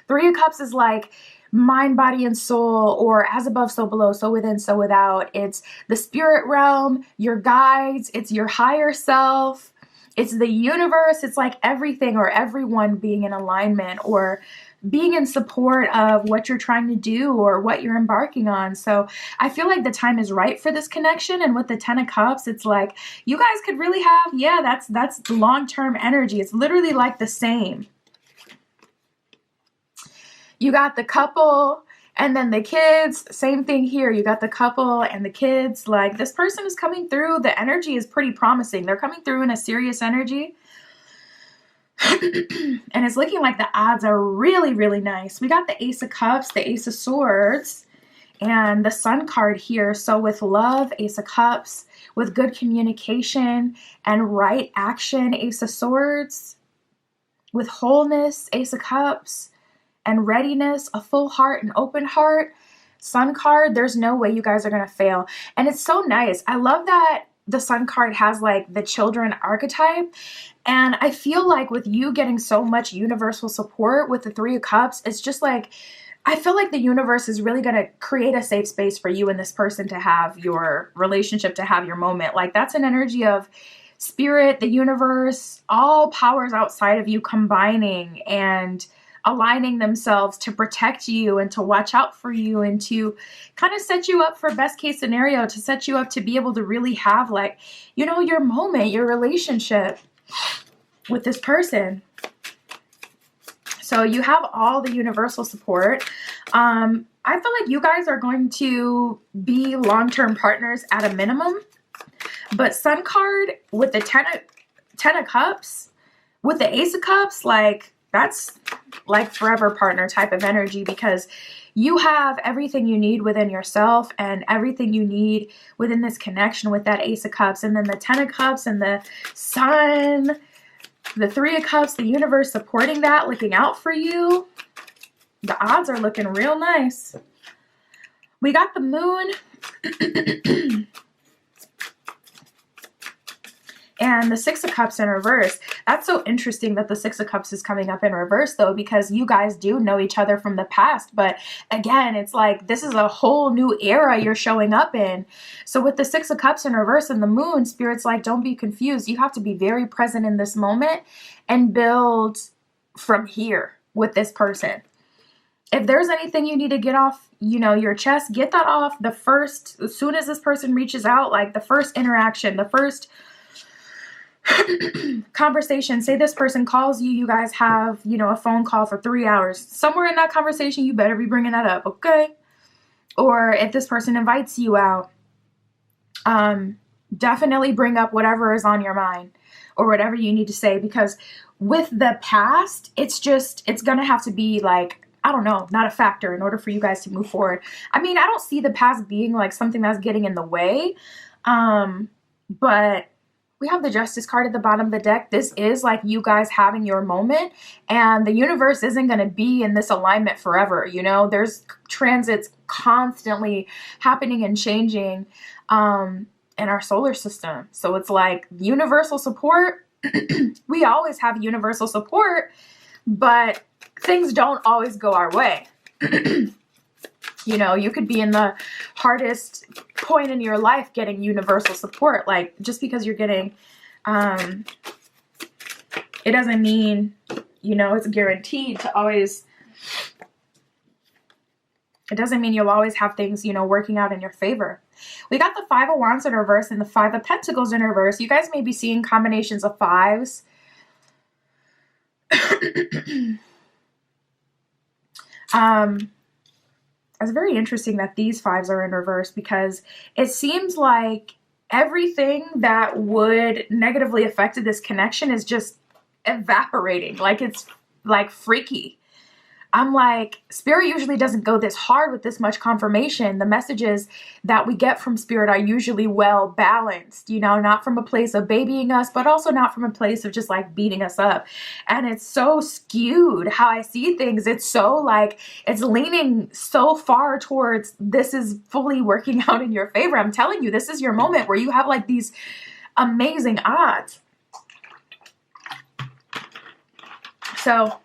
3 of Cups is like mind, body, and soul, or as above, so below, so within, so without. It's the spirit realm, your guides. It's your higher self. It's the universe. It's like everything or everyone being in alignment or being in support of what you're trying to do or what you're embarking on. So I feel like the time is right for this connection. And with the 10 of Cups, it's like you guys could really have, yeah, that's long-term energy. It's literally like the same. You got the couple and then the kids. Same thing here. You got the couple and the kids. Like this person is coming through. The energy is pretty promising. They're coming through in a serious energy. And it's looking like the odds are really, really nice. We got the Ace of Cups, the Ace of Swords, and the Sun card here. So with love, Ace of Cups, with good communication and right action, Ace of Swords, with wholeness, Ace of Cups, and readiness, a full heart, an open heart. Sun card, there's no way you guys are going to fail. And it's so nice. I love that the Sun card has like the children archetype. And I feel like with you getting so much universal support with the Three of Cups, it's just like, I feel like the universe is really going to create a safe space for you and this person to have your relationship, to have your moment. Like that's an energy of spirit, the universe, all powers outside of you combining and aligning themselves to protect you and to watch out for you and to kind of set you up for best case scenario, to set you up to be able to really have like, you know, your moment, your relationship with this person. So you have all the universal support. I feel like you guys are going to be long-term partners at a minimum. But Sun card with the ten of Cups, with the Ace of Cups, like that's like forever partner type of energy, because you have everything you need within yourself and everything you need within this connection with that Ace of Cups. And then the Ten of Cups and the Sun, the Three of Cups, the universe supporting that, looking out for you. The odds are looking real nice. We got the Moon. And the Six of Cups in reverse. That's so interesting that the Six of Cups is coming up in reverse though, because you guys do know each other from the past. But again, it's like this is a whole new era you're showing up in. So with the Six of Cups in reverse and the Moon, Spirit's like, don't be confused. You have to be very present in this moment and build from here with this person. If there's anything you need to get off, you know, your chest, get that off as soon as this person reaches out, like the first interaction, the first conversation. Say this person calls you, you guys have, you know, a phone call for 3 hours. Somewhere in that conversation, you better be bringing that up, okay? Or if this person invites you out, definitely bring up whatever is on your mind or whatever you need to say, because with the past, it's going to have to be like, I don't know, not a factor in order for you guys to move forward. I mean, I don't see the past being like something that's getting in the way, but we have the Justice card at the bottom of the deck. This is like you guys having your moment, and the universe isn't going to be in this alignment forever. You know, there's transits constantly happening and changing in our solar system. So it's like universal support. We always have universal support, but things don't always go our way. You know, you could be in the hardest point in your life getting universal support. Like, just because you're getting, it doesn't mean, you know, it's guaranteed to always, it doesn't mean you'll always have things, you know, working out in your favor. We got the Five of Wands in reverse and the Five of Pentacles in reverse. You guys may be seeing combinations of fives. It's very interesting that these fives are in reverse, because it seems like everything that would negatively affect this connection is just evaporating. Like it's like freaky. I'm like, Spirit usually doesn't go this hard with this much confirmation. The messages that we get from Spirit are usually well balanced, you know, not from a place of babying us, but also not from a place of just like beating us up. And it's so skewed how I see things. It's so like, it's leaning so far towards this is fully working out in your favor. I'm telling you, this is your moment where you have like these amazing odds. So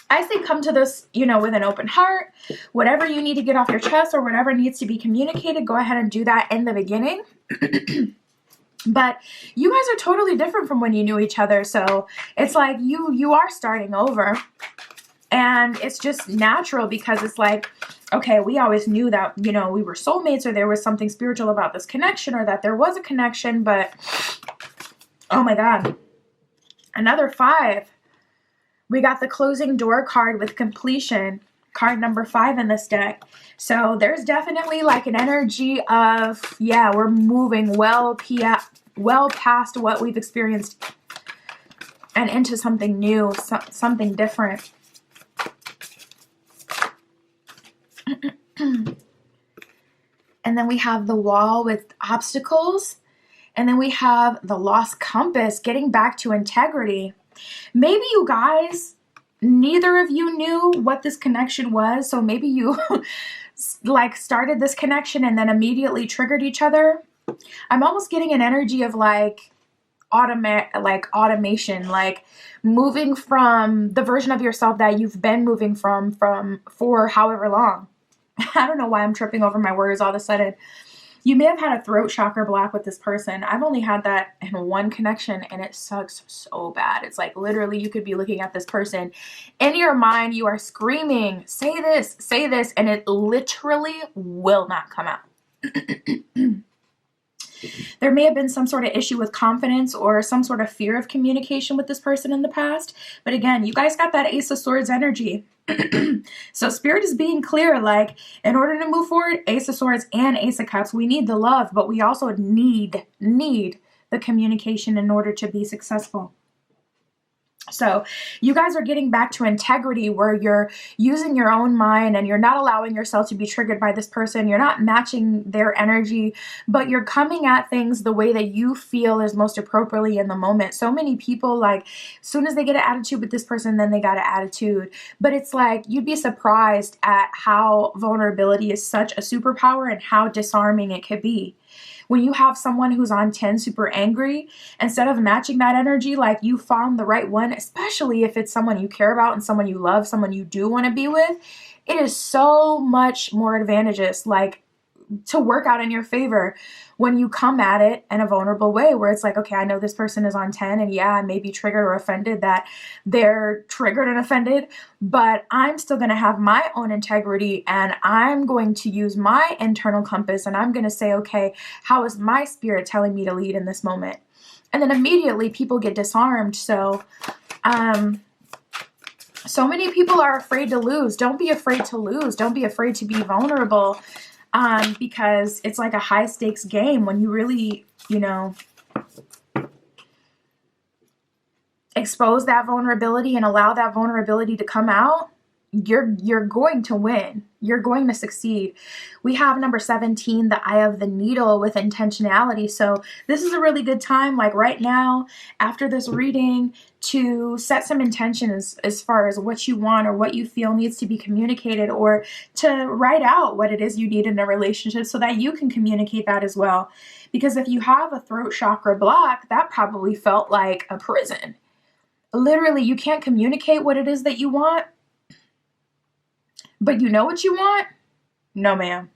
I say come to this, you know, with an open heart. Whatever you need to get off your chest or whatever needs to be communicated, go ahead and do that in the beginning. But you guys are totally different from when you knew each other. So it's like you are starting over. And it's just natural, because it's like, okay, we always knew that, you know, we were soulmates, or there was something spiritual about this connection, or that there was a connection. But, oh my God, another five. We got the Closing Door card with completion, card number 5 in this deck. So there's definitely like an energy of, yeah, we're moving well past what we've experienced and into something new, something different. And then we have the Wall with obstacles. And then we have the Lost Compass, getting back to integrity. Maybe you guys neither of you knew what this connection was. So maybe you like started this connection and then immediately triggered each other. I'm almost getting an energy of like automation, like moving from the version of yourself that you've been moving from for however long. I don't know why I'm tripping over my words all of a sudden. You may have had a throat chakra block with this person. I've only had that in one connection and it sucks so bad. It's like literally you could be looking at this person. In your mind, you are screaming, say this, and it literally will not come out. There may have been some sort of issue with confidence or some sort of fear of communication with this person in the past. But again, you guys got that Ace of Swords energy. So Spirit is being clear, like in order to move forward, Ace of Swords and Ace of Cups, we need the love, but we also need the communication in order to be successful. So you guys are getting back to integrity where you're using your own mind and you're not allowing yourself to be triggered by this person. You're not matching their energy, but you're coming at things the way that you feel is most appropriately in the moment. So many people, like, as soon as they get an attitude with this person, then they got an attitude. But it's like, you'd be surprised at how vulnerability is such a superpower and how disarming it could be. When you have someone who's on 10 super angry, instead of matching that energy, like you found the right one, especially if it's someone you care about and someone you love, someone you do want to be with, it is so much more advantageous, like to work out in your favor when you come at it in a vulnerable way where it's like, okay, I know this person is on 10 and yeah, I may be triggered or offended that they're triggered and offended, but I'm still going to have my own integrity and I'm going to use my internal compass and I'm going to say, okay, how is my spirit telling me to lead in this moment? And then immediately people get disarmed. So many people are afraid to lose. Don't be afraid to lose. Don't be afraid to be vulnerable. Because it's like a high stakes game when you really, expose that vulnerability and allow that vulnerability to come out, you're going to win. You're going to succeed. We have number 17, the eye of the needle with intentionality. So this is a really good time, like right now, after this reading, to set some intentions as far as what you want or what you feel needs to be communicated, or to write out what it is you need in a relationship so that you can communicate that as well. Because if you have a throat chakra block, that probably felt like a prison. Literally, you can't communicate what it is that you want, but you know what you want? No, ma'am.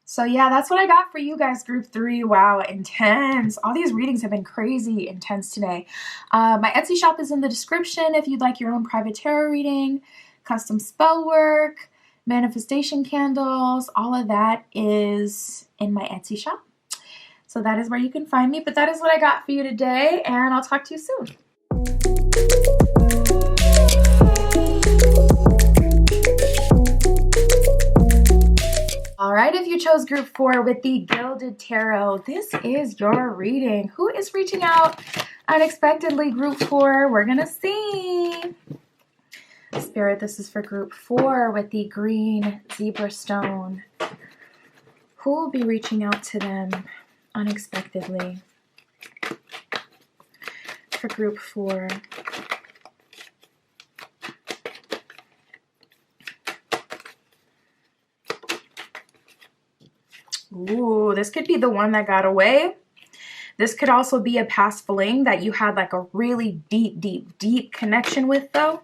So yeah, that's what I got for you guys, group 3. Wow, intense. All these readings have been crazy intense today. My Etsy shop is in the description if you'd like your own private tarot reading, custom spell work, manifestation candles, all of that is in my Etsy shop. So that is where you can find me, but that is what I got for you today, and I'll talk to you soon. All right, if you chose group 4 with the Gilded Tarot, this is your reading. Who is reaching out unexpectedly, group 4? We're going to see. Spirit, this is for group 4 with the green zebra stone. Who will be reaching out to them unexpectedly for group 4? Ooh, this could be the one that got away. This could also be a past fling that you had like a really deep connection with, though.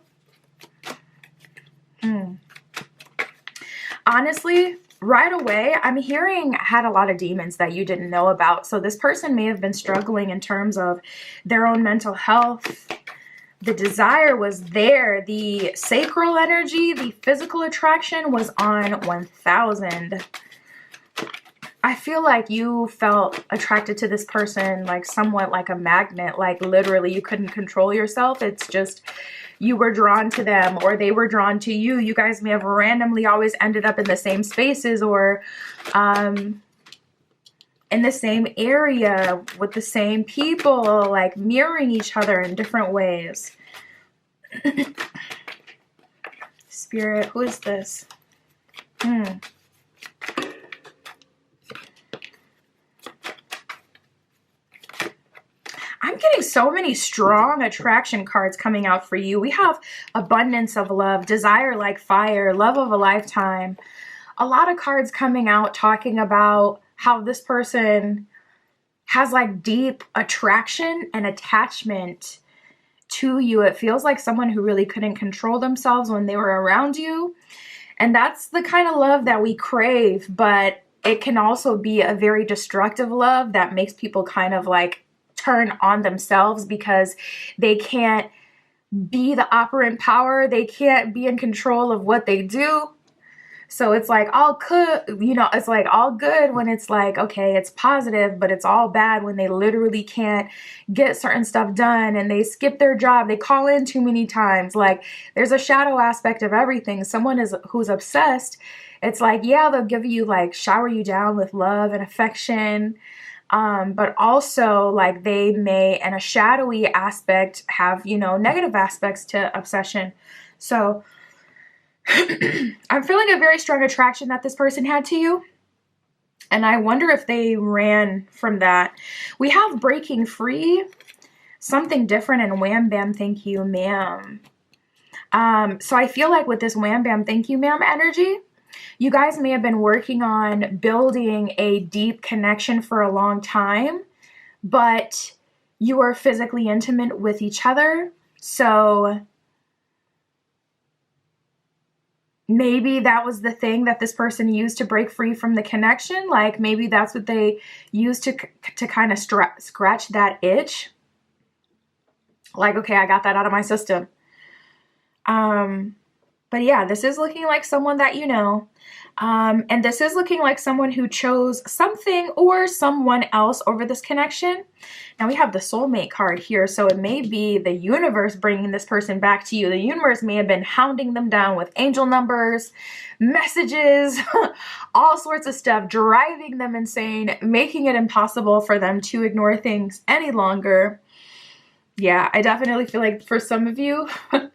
Honestly, right away, I'm hearing had a lot of demons that you didn't know about. So this person may have been struggling in terms of their own mental health. The desire was there. The sacral energy, the physical attraction was on 1000. I feel like you felt attracted to this person like somewhat like a magnet, like literally you couldn't control yourself. It's just you were drawn to them or they were drawn to you. You guys may have randomly always ended up in the same spaces or in the same area with the same people, like mirroring each other in different ways. Spirit, who is this? I'm getting so many strong attraction cards coming out for you. We have abundance of love, desire like fire, love of a lifetime. A lot of cards coming out talking about how this person has like deep attraction and attachment to you. It feels like someone who really couldn't control themselves when they were around you. And that's the kind of love that we crave, but it can also be a very destructive love that makes people kind of like turn on themselves because they can't be the operant power. They can't be in control of what they do. So it's like all good, it's like all good when it's like, okay, it's positive, but it's all bad when they literally can't get certain stuff done and they skip their job. They call in too many times. Like there's a shadow aspect of everything. Someone who's obsessed. It's like, yeah, they'll give you like shower you down with love and affection. But also like they may, in a shadowy aspect, have, negative aspects to obsession. So I'm feeling a very strong attraction that this person had to you. And I wonder if they ran from that. We have breaking free, something different, and wham, bam, thank you, ma'am. So I feel like with this wham, bam, thank you, ma'am energy, you guys may have been working on building a deep connection for a long time, but you are physically intimate with each other. So maybe that was the thing that this person used to break free from the connection. Like maybe that's what they used to kind of scratch that itch. Like, okay, I got that out of my system. But yeah, this is looking like someone that you know. And this is looking like someone who chose something or someone else over this connection. Now we have the soulmate card here. So it may be the universe bringing this person back to you. The universe may have been hounding them down with angel numbers, messages, all sorts of stuff, driving them insane, making it impossible for them to ignore things any longer. Yeah, I definitely feel like for some of you,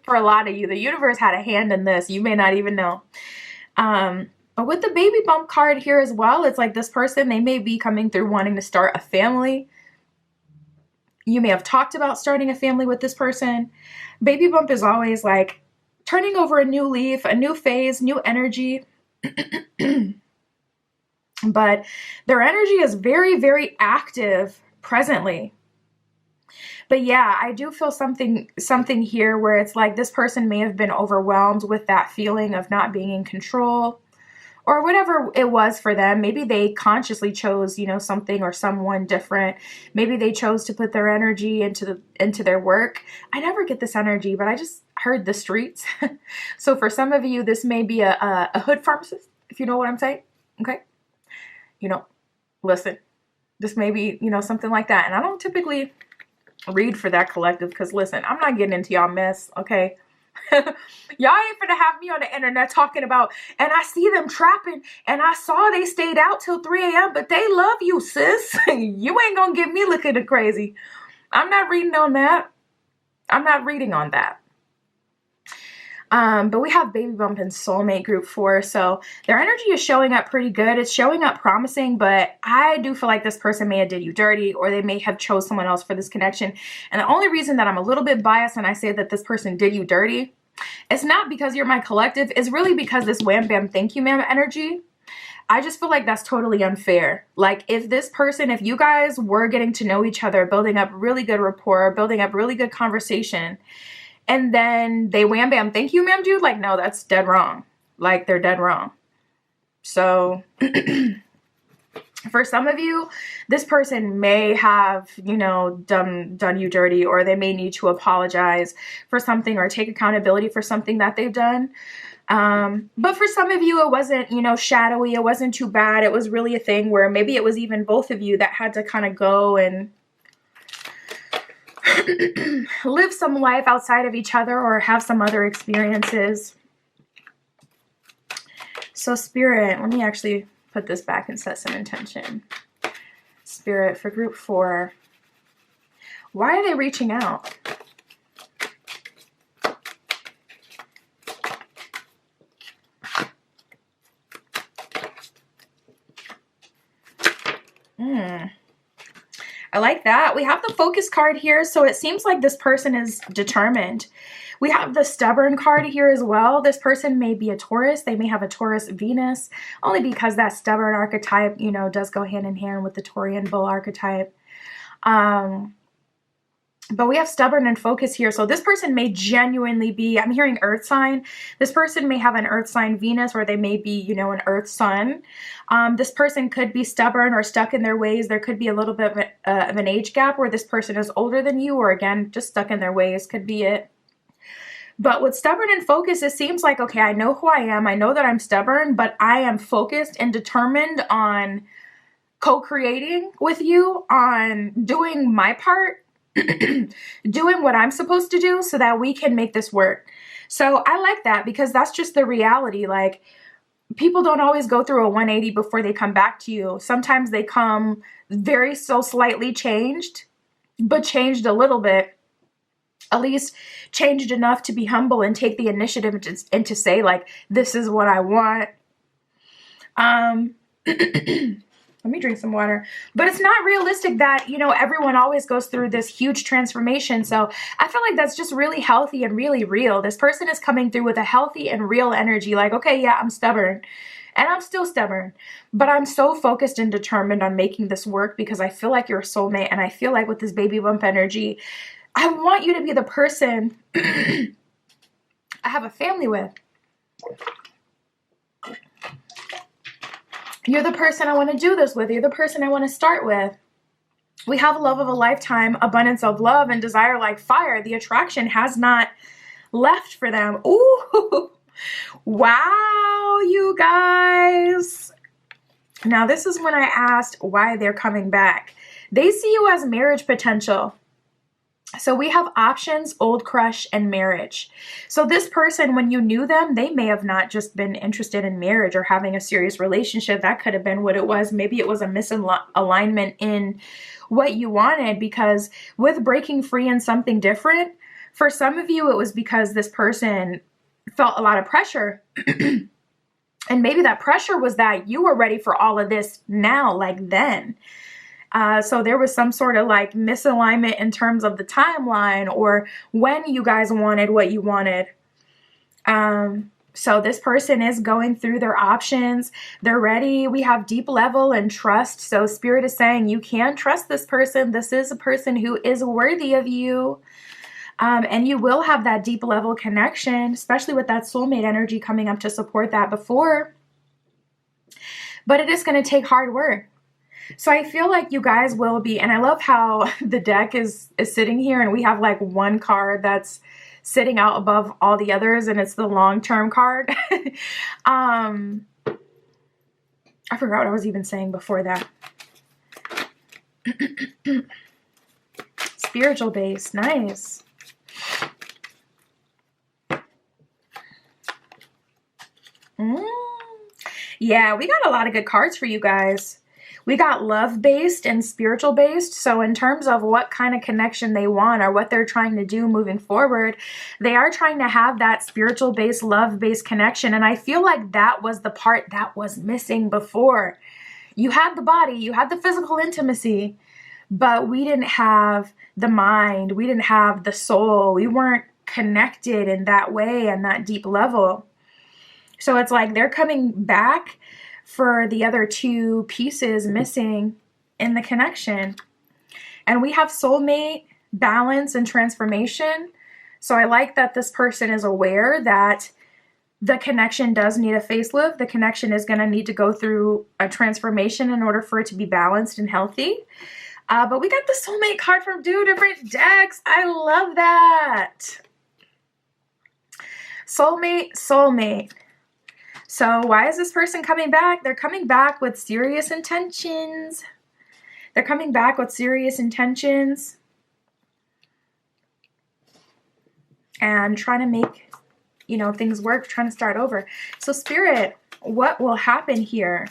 for a lot of you, the universe had a hand in this. You may not even know. But with the baby bump card here as well, it's like this person, they may be coming through wanting to start a family. You may have talked about starting a family with this person. Baby bump is always like turning over a new leaf, a new phase, new energy. But their energy is very, very active presently. But yeah, I do feel something here where it's like this person may have been overwhelmed with that feeling of not being in control or whatever it was for them. Maybe they consciously chose, something or someone different. Maybe they chose to put their energy into their work. I never get this energy, but I just heard the streets. So for some of you, this may be a hood pharmacist, if you know what I'm saying. Okay. Listen, this may be, something like that. And I don't typically read for that collective because listen, I'm not getting into y'all mess, okay? Y'all ain't finna have me on the internet talking about, and I see them trapping, and I saw they stayed out till 3 a.m., but they love you, sis. You ain't gonna get me looking crazy. I'm not reading on that. I'm not reading on that. But we have baby bump and soulmate group 4. So their energy is showing up pretty good. It's showing up promising, but I do feel like this person may have did you dirty or they may have chose someone else for this connection. And the only reason that I'm a little bit biased when I say that this person did you dirty, it's not because you're my collective. It's really because this wham bam thank you ma'am energy. I just feel like that's totally unfair. Like if you guys were getting to know each other, building up really good rapport, building up really good conversation, and then they wham bam thank you ma'am dude, like no, that's dead wrong. Like they're dead wrong. So for some of you, this person may have, done you dirty, or they may need to apologize for something or take accountability for something that they've done. But for some of you, it wasn't, shadowy. It wasn't too bad. It was really a thing where maybe it was even both of you that had to kind of go and live some life outside of each other or have some other experiences. So Spirit, let me actually put this back and set some intention. Spirit, for group 4, why are they reaching out? I like that. We have the Focus card here, so it seems like this person is determined. We have the Stubborn card here as well. This person may be a Taurus. They may have a Taurus Venus, only because that stubborn archetype, you know, does go hand in hand with the Taurian bull archetype. But we have Stubborn and Focus here. So this person may genuinely be, I'm hearing Earth sign. This person may have an Earth sign Venus, or they may be, you know, an Earth sun. This person could be stubborn or stuck in their ways. There could be a little bit of an age gap where this person is older than you, or again, just stuck in their ways could be it. But with Stubborn and Focus, it seems like, okay, I know who I am. I know that I'm stubborn, but I am focused and determined on co-creating with you, on doing my part, doing what I'm supposed to do so that we can make this work. So I like that, because that's just the reality. Like, people don't always go through a 180 before they come back to you. Sometimes they come very so slightly changed, but changed a little bit, at least changed enough to be humble and take the initiative and to say, like, this is what I want. Let me drink some water. But it's not realistic that, you know, everyone always goes through this huge transformation. So I feel like that's just really healthy and really real. This person is coming through with a healthy and real energy. Like, okay, yeah, I'm stubborn. And I'm still stubborn. But I'm so focused and determined on making this work, because I feel like you're a soulmate. And I feel like with this baby bump energy, I want you to be the person I have a family with. You're the person I want to do this with. You're the person I want to start with. We have love of a lifetime, abundance of love, and desire like fire. The attraction has not left for them. Ooh, wow, you guys. Now, this is when I asked why they're coming back. They see you as marriage potential. So we have options, old crush, and marriage. So this person, when you knew them, they may have not just been interested in marriage or having a serious relationship. That could have been what it was. Maybe it was a misalignment in what you wanted, because with breaking free and something different, for some of you, it was because this person felt a lot of pressure. And maybe that pressure was that you were ready for all of this now, like then. So there was some sort of like misalignment in terms of the timeline or when you guys wanted what you wanted. So this person is going through their options. They're ready. We have deep level and trust. So Spirit is saying you can trust this person. This is a person who is worthy of you. And you will have that deep level connection, especially with that soulmate energy coming up to support that before. But it is going to take hard work. So I feel like you guys will be, and I love how the deck is sitting here and we have like one card that's sitting out above all the others, and it's the long-term card. I forgot what I was even saying before that. Spiritual base, nice. Yeah, we got a lot of good cards for you guys. We got love-based and spiritual-based. So in terms of what kind of connection they want or what they're trying to do moving forward, they are trying to have that spiritual-based, love-based connection. And I feel like that was the part that was missing before. You had the body, you had the physical intimacy, but we didn't have the mind. We didn't have the soul. We weren't connected in that way and that deep level. So it's like they're coming back for the other two pieces missing in the connection. And we have soulmate, balance, and transformation. So I like that this person is aware that the connection does need a facelift. The connection is going to need to go through a transformation in order for it to be balanced and healthy. But we got the soulmate card from 2 different decks. I love that. Soulmate, soulmate. So why is this person coming back? They're coming back with serious intentions. They're coming back with serious intentions and trying to make, you know, things work, trying to start over. So Spirit, what will happen here?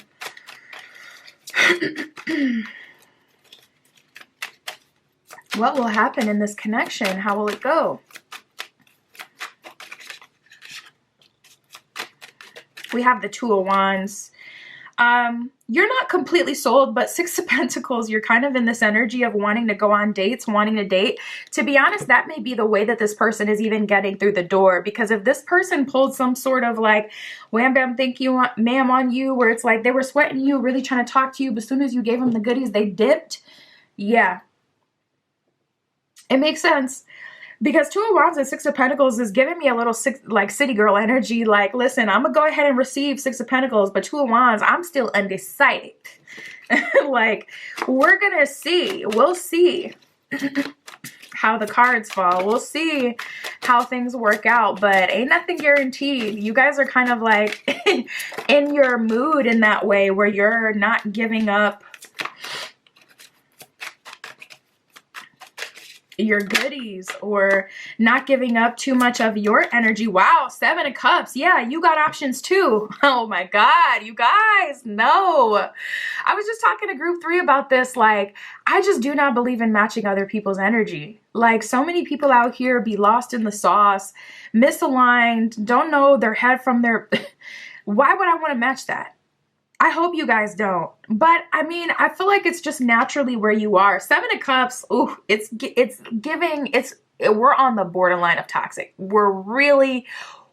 What will happen in this connection? How will it go? We have the 2 of Wands. You're not completely sold, but Six of Pentacles, you're kind of in this energy of wanting to go on dates, wanting to date. To be honest, that may be the way that this person is even getting through the door, because if this person pulled some sort of like wham bam thank you ma'am on you, where it's like they were sweating you, really trying to talk to you, but as soon as you gave them the goodies, they dipped. Yeah, it makes sense. Because Two of Wands and Six of Pentacles is giving me a little like city girl energy. Like, listen, I'm going to go ahead and receive Six of Pentacles, but Two of Wands, I'm still undecided. Like, we're going to see. We'll see how the cards fall. We'll see how things work out, but ain't nothing guaranteed. You guys are kind of like in your mood in that way where you're not giving up your goodies or not giving up too much of your energy. Wow, Seven of Cups. Yeah, you got options too. Oh my God, you guys, no. I was just talking to group 3 about this. Like, I just do not believe in matching other people's energy. Like, so many people out here be lost in the sauce, misaligned, don't know their head from their... Why would I want to match that? I hope you guys don't. But I mean, I feel like it's just naturally where you are. Seven of Cups, ooh, it's giving, we're on the borderline of toxic. We're really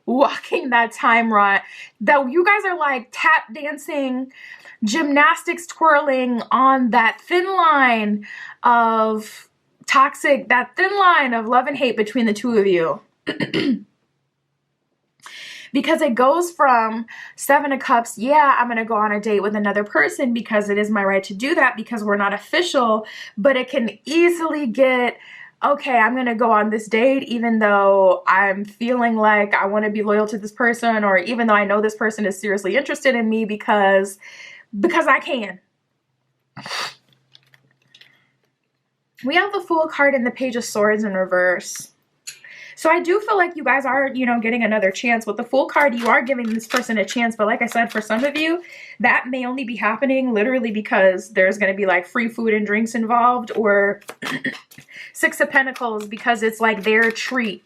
walking that time run that you guys are like tap dancing, gymnastics twirling on that thin line of toxic, that thin line of love and hate between the two of you. Because it goes from Seven of Cups, yeah, I'm going to go on a date with another person because it is my right to do that because we're not official, but it can easily get, okay, I'm going to go on this date even though I'm feeling like I want to be loyal to this person, or even though I know this person is seriously interested in me because I can. We have the Fool card and the Page of Swords in reverse. So I do feel like you guys are, you know, getting another chance. With the Fool card, you are giving this person a chance. But like I said, for some of you, that may only be happening literally because there's going to be like free food and drinks involved, or Six of Pentacles because it's like their treat.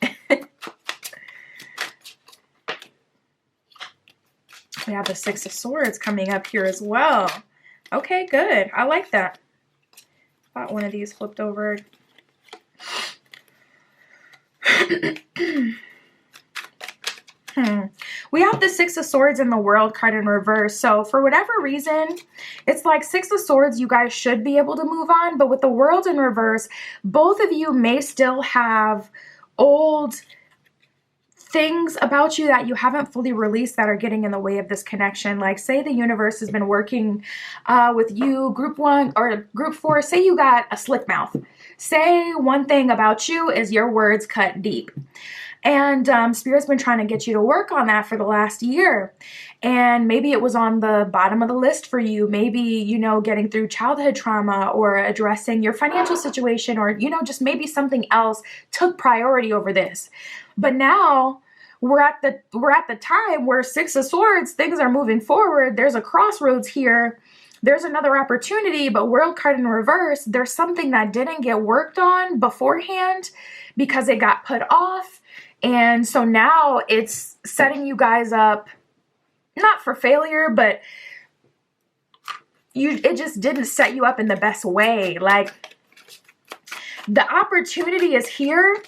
We have the Six of Swords coming up here as well. Okay, good. I like that. Thought one of these flipped over. We have the Six of Swords in the World card in reverse. So for whatever reason, it's like Six of Swords, you guys should be able to move on. But with the World in reverse, both of you may still have old things about you that you haven't fully released that are getting in the way of this connection. Like, say the universe has been working with you, group 1 or group 4. Say you got a slick mouth. Say one thing about you is your words cut deep. And Spirit's been trying to get you to work on that for the last year. And maybe it was on the bottom of the list for you. Maybe, you know, getting through childhood trauma or addressing your financial situation, or, you know, just maybe something else took priority over this. But now we're at the time where Six of Swords, things are moving forward. There's a crossroads here. There's another opportunity, but World card in reverse, there's something that didn't get worked on beforehand because it got put off. And so now it's setting you guys up, not for failure, but it just didn't set you up in the best way. Like, the opportunity is here,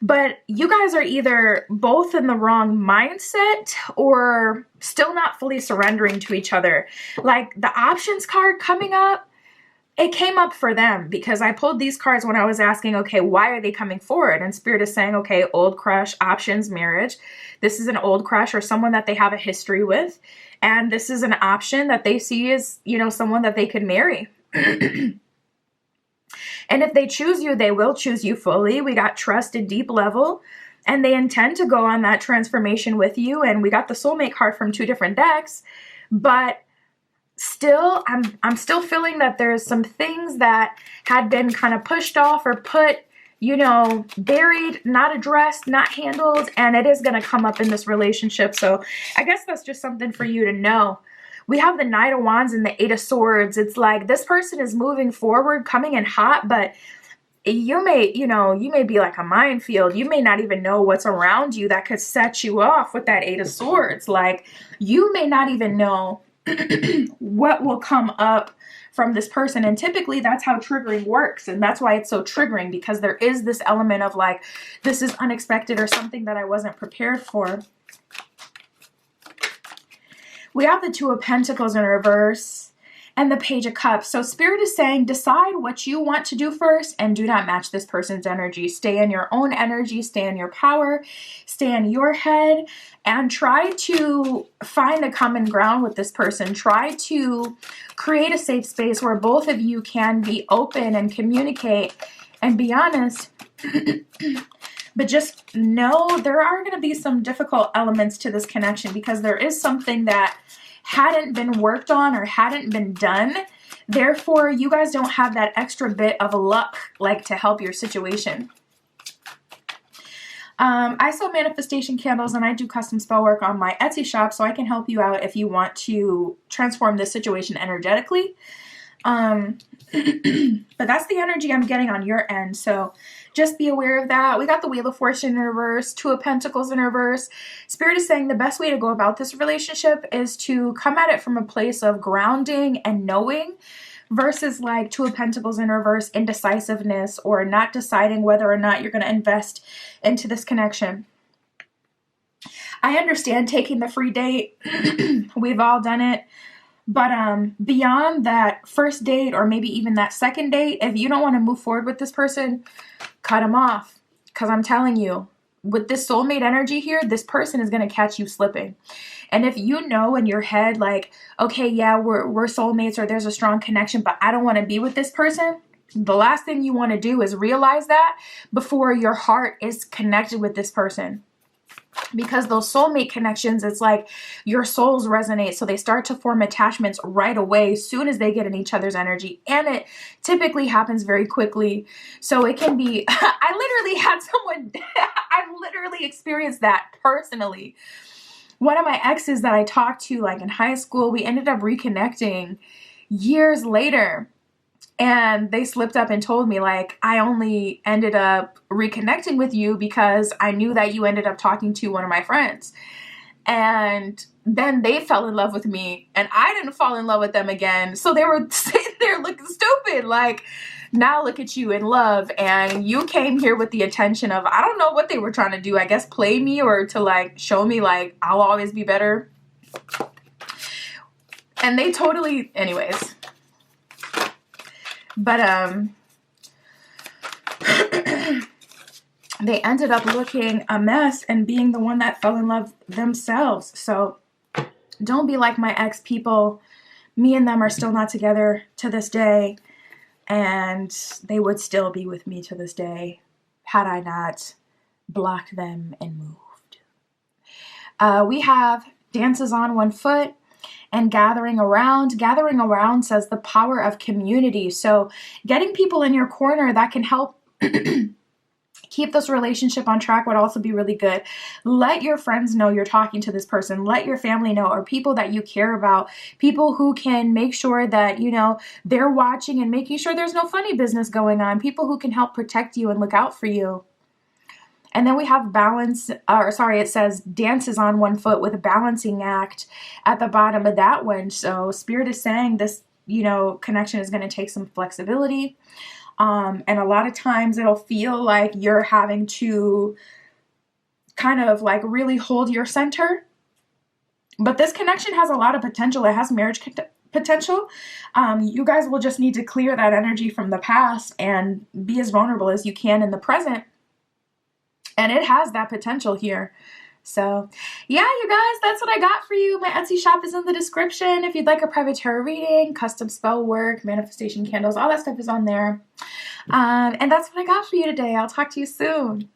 but you guys are either both in the wrong mindset or still not fully surrendering to each other. Like, the options card coming up, it came up for them because I pulled these cards when I was asking, okay, why are they coming forward? And Spirit is saying, okay, old crush, options, marriage. This is an old crush or someone that they have a history with. And this is an option that they see as, you know, someone that they could marry. And if they choose you, they will choose you fully. We got trust at deep level, and they intend to go on that transformation with you. And we got the soulmate card from 2 different decks, but still, I'm still feeling that there's some things that had been kind of pushed off or put, you know, buried, not addressed, not handled, and it is going to come up in this relationship. So I guess that's just something for you to know. We have the Knight of Wands and the Eight of Swords. It's like this person is moving forward, coming in hot, but you may be like a minefield. You may not even know what's around you that could set you off with that Eight of Swords. Like, you may not even know what will come up from this person. And typically that's how triggering works. And that's why it's so triggering, because there is this element of like, this is unexpected or something that I wasn't prepared for. We have the Two of Pentacles in reverse and the Page of Cups. So Spirit is saying, decide what you want to do first and do not match this person's energy. Stay in your own energy, stay in your power, stay in your head, and try to find a common ground with this person. Try to create a safe space where both of you can be open and communicate and be honest. But just know there are going to be some difficult elements to this connection, because there is something that hadn't been worked on or hadn't been done. Therefore, you guys don't have that extra bit of luck like to help your situation. I sell manifestation candles and I do custom spell work on my Etsy shop, so I can help you out if you want to transform this situation energetically. But that's the energy I'm getting on your end, so just be aware of that. We got the Wheel of Fortune in reverse, Two of Pentacles in reverse. Spirit is saying the best way to go about this relationship is to come at it from a place of grounding and knowing, versus like Two of Pentacles in reverse, indecisiveness, or not deciding whether or not you're going to invest into this connection. I understand taking the free date. We've all done it. But beyond that first date, or maybe even that second date, if you don't want to move forward with this person, cut them off. Because I'm telling you, with this soulmate energy here, this person is going to catch you slipping. And if you know in your head, like, okay, yeah, we're soulmates, or there's a strong connection, but I don't want to be with this person, the last thing you want to do is realize that before your heart is connected with this person. Because those soulmate connections, it's like your souls resonate. So they start to form attachments right away as soon as they get in each other's energy. And it typically happens very quickly. So it can be, I literally had someone, I've literally experienced that personally. One of my exes that I talked to like in high school, we ended up reconnecting years later. And they slipped up and told me, like, I only ended up reconnecting with you because I knew that you ended up talking to one of my friends. And then they fell in love with me, and I didn't fall in love with them again. So they were sitting there looking stupid. Like, now look at you in love. And you came here with the intention of, I don't know what they were trying to do. I guess play me, or to like show me like I'll always be better. And they totally, anyways. But they ended up looking a mess and being the one that fell in love themselves. So don't be like my ex people. Me and them are still not together to this day, and they would still be with me to this day had I not blocked them and moved. We have Dances on One Foot and Gathering Around. Gathering Around says the power of community. So getting people in your corner that can help keep this relationship on track would also be really good. Let your friends know you're talking to this person. Let your family know, or people that you care about. People who can make sure that, you know, they're watching and making sure there's no funny business going on. People who can help protect you and look out for you. And then we have it says Dances on One Foot with a balancing act at the bottom of that one. So Spirit is saying this, you know, connection is going to take some flexibility. And a lot of times it'll feel like you're having to kind of like really hold your center. But this connection has a lot of potential. It has marriage potential. You guys will just need to clear that energy from the past and be as vulnerable as you can in the present. And it has that potential here. So, yeah, you guys, that's what I got for you. My Etsy shop is in the description. If you'd like a private tarot reading, custom spell work, manifestation candles, all that stuff is on there. And that's what I got for you today. I'll talk to you soon.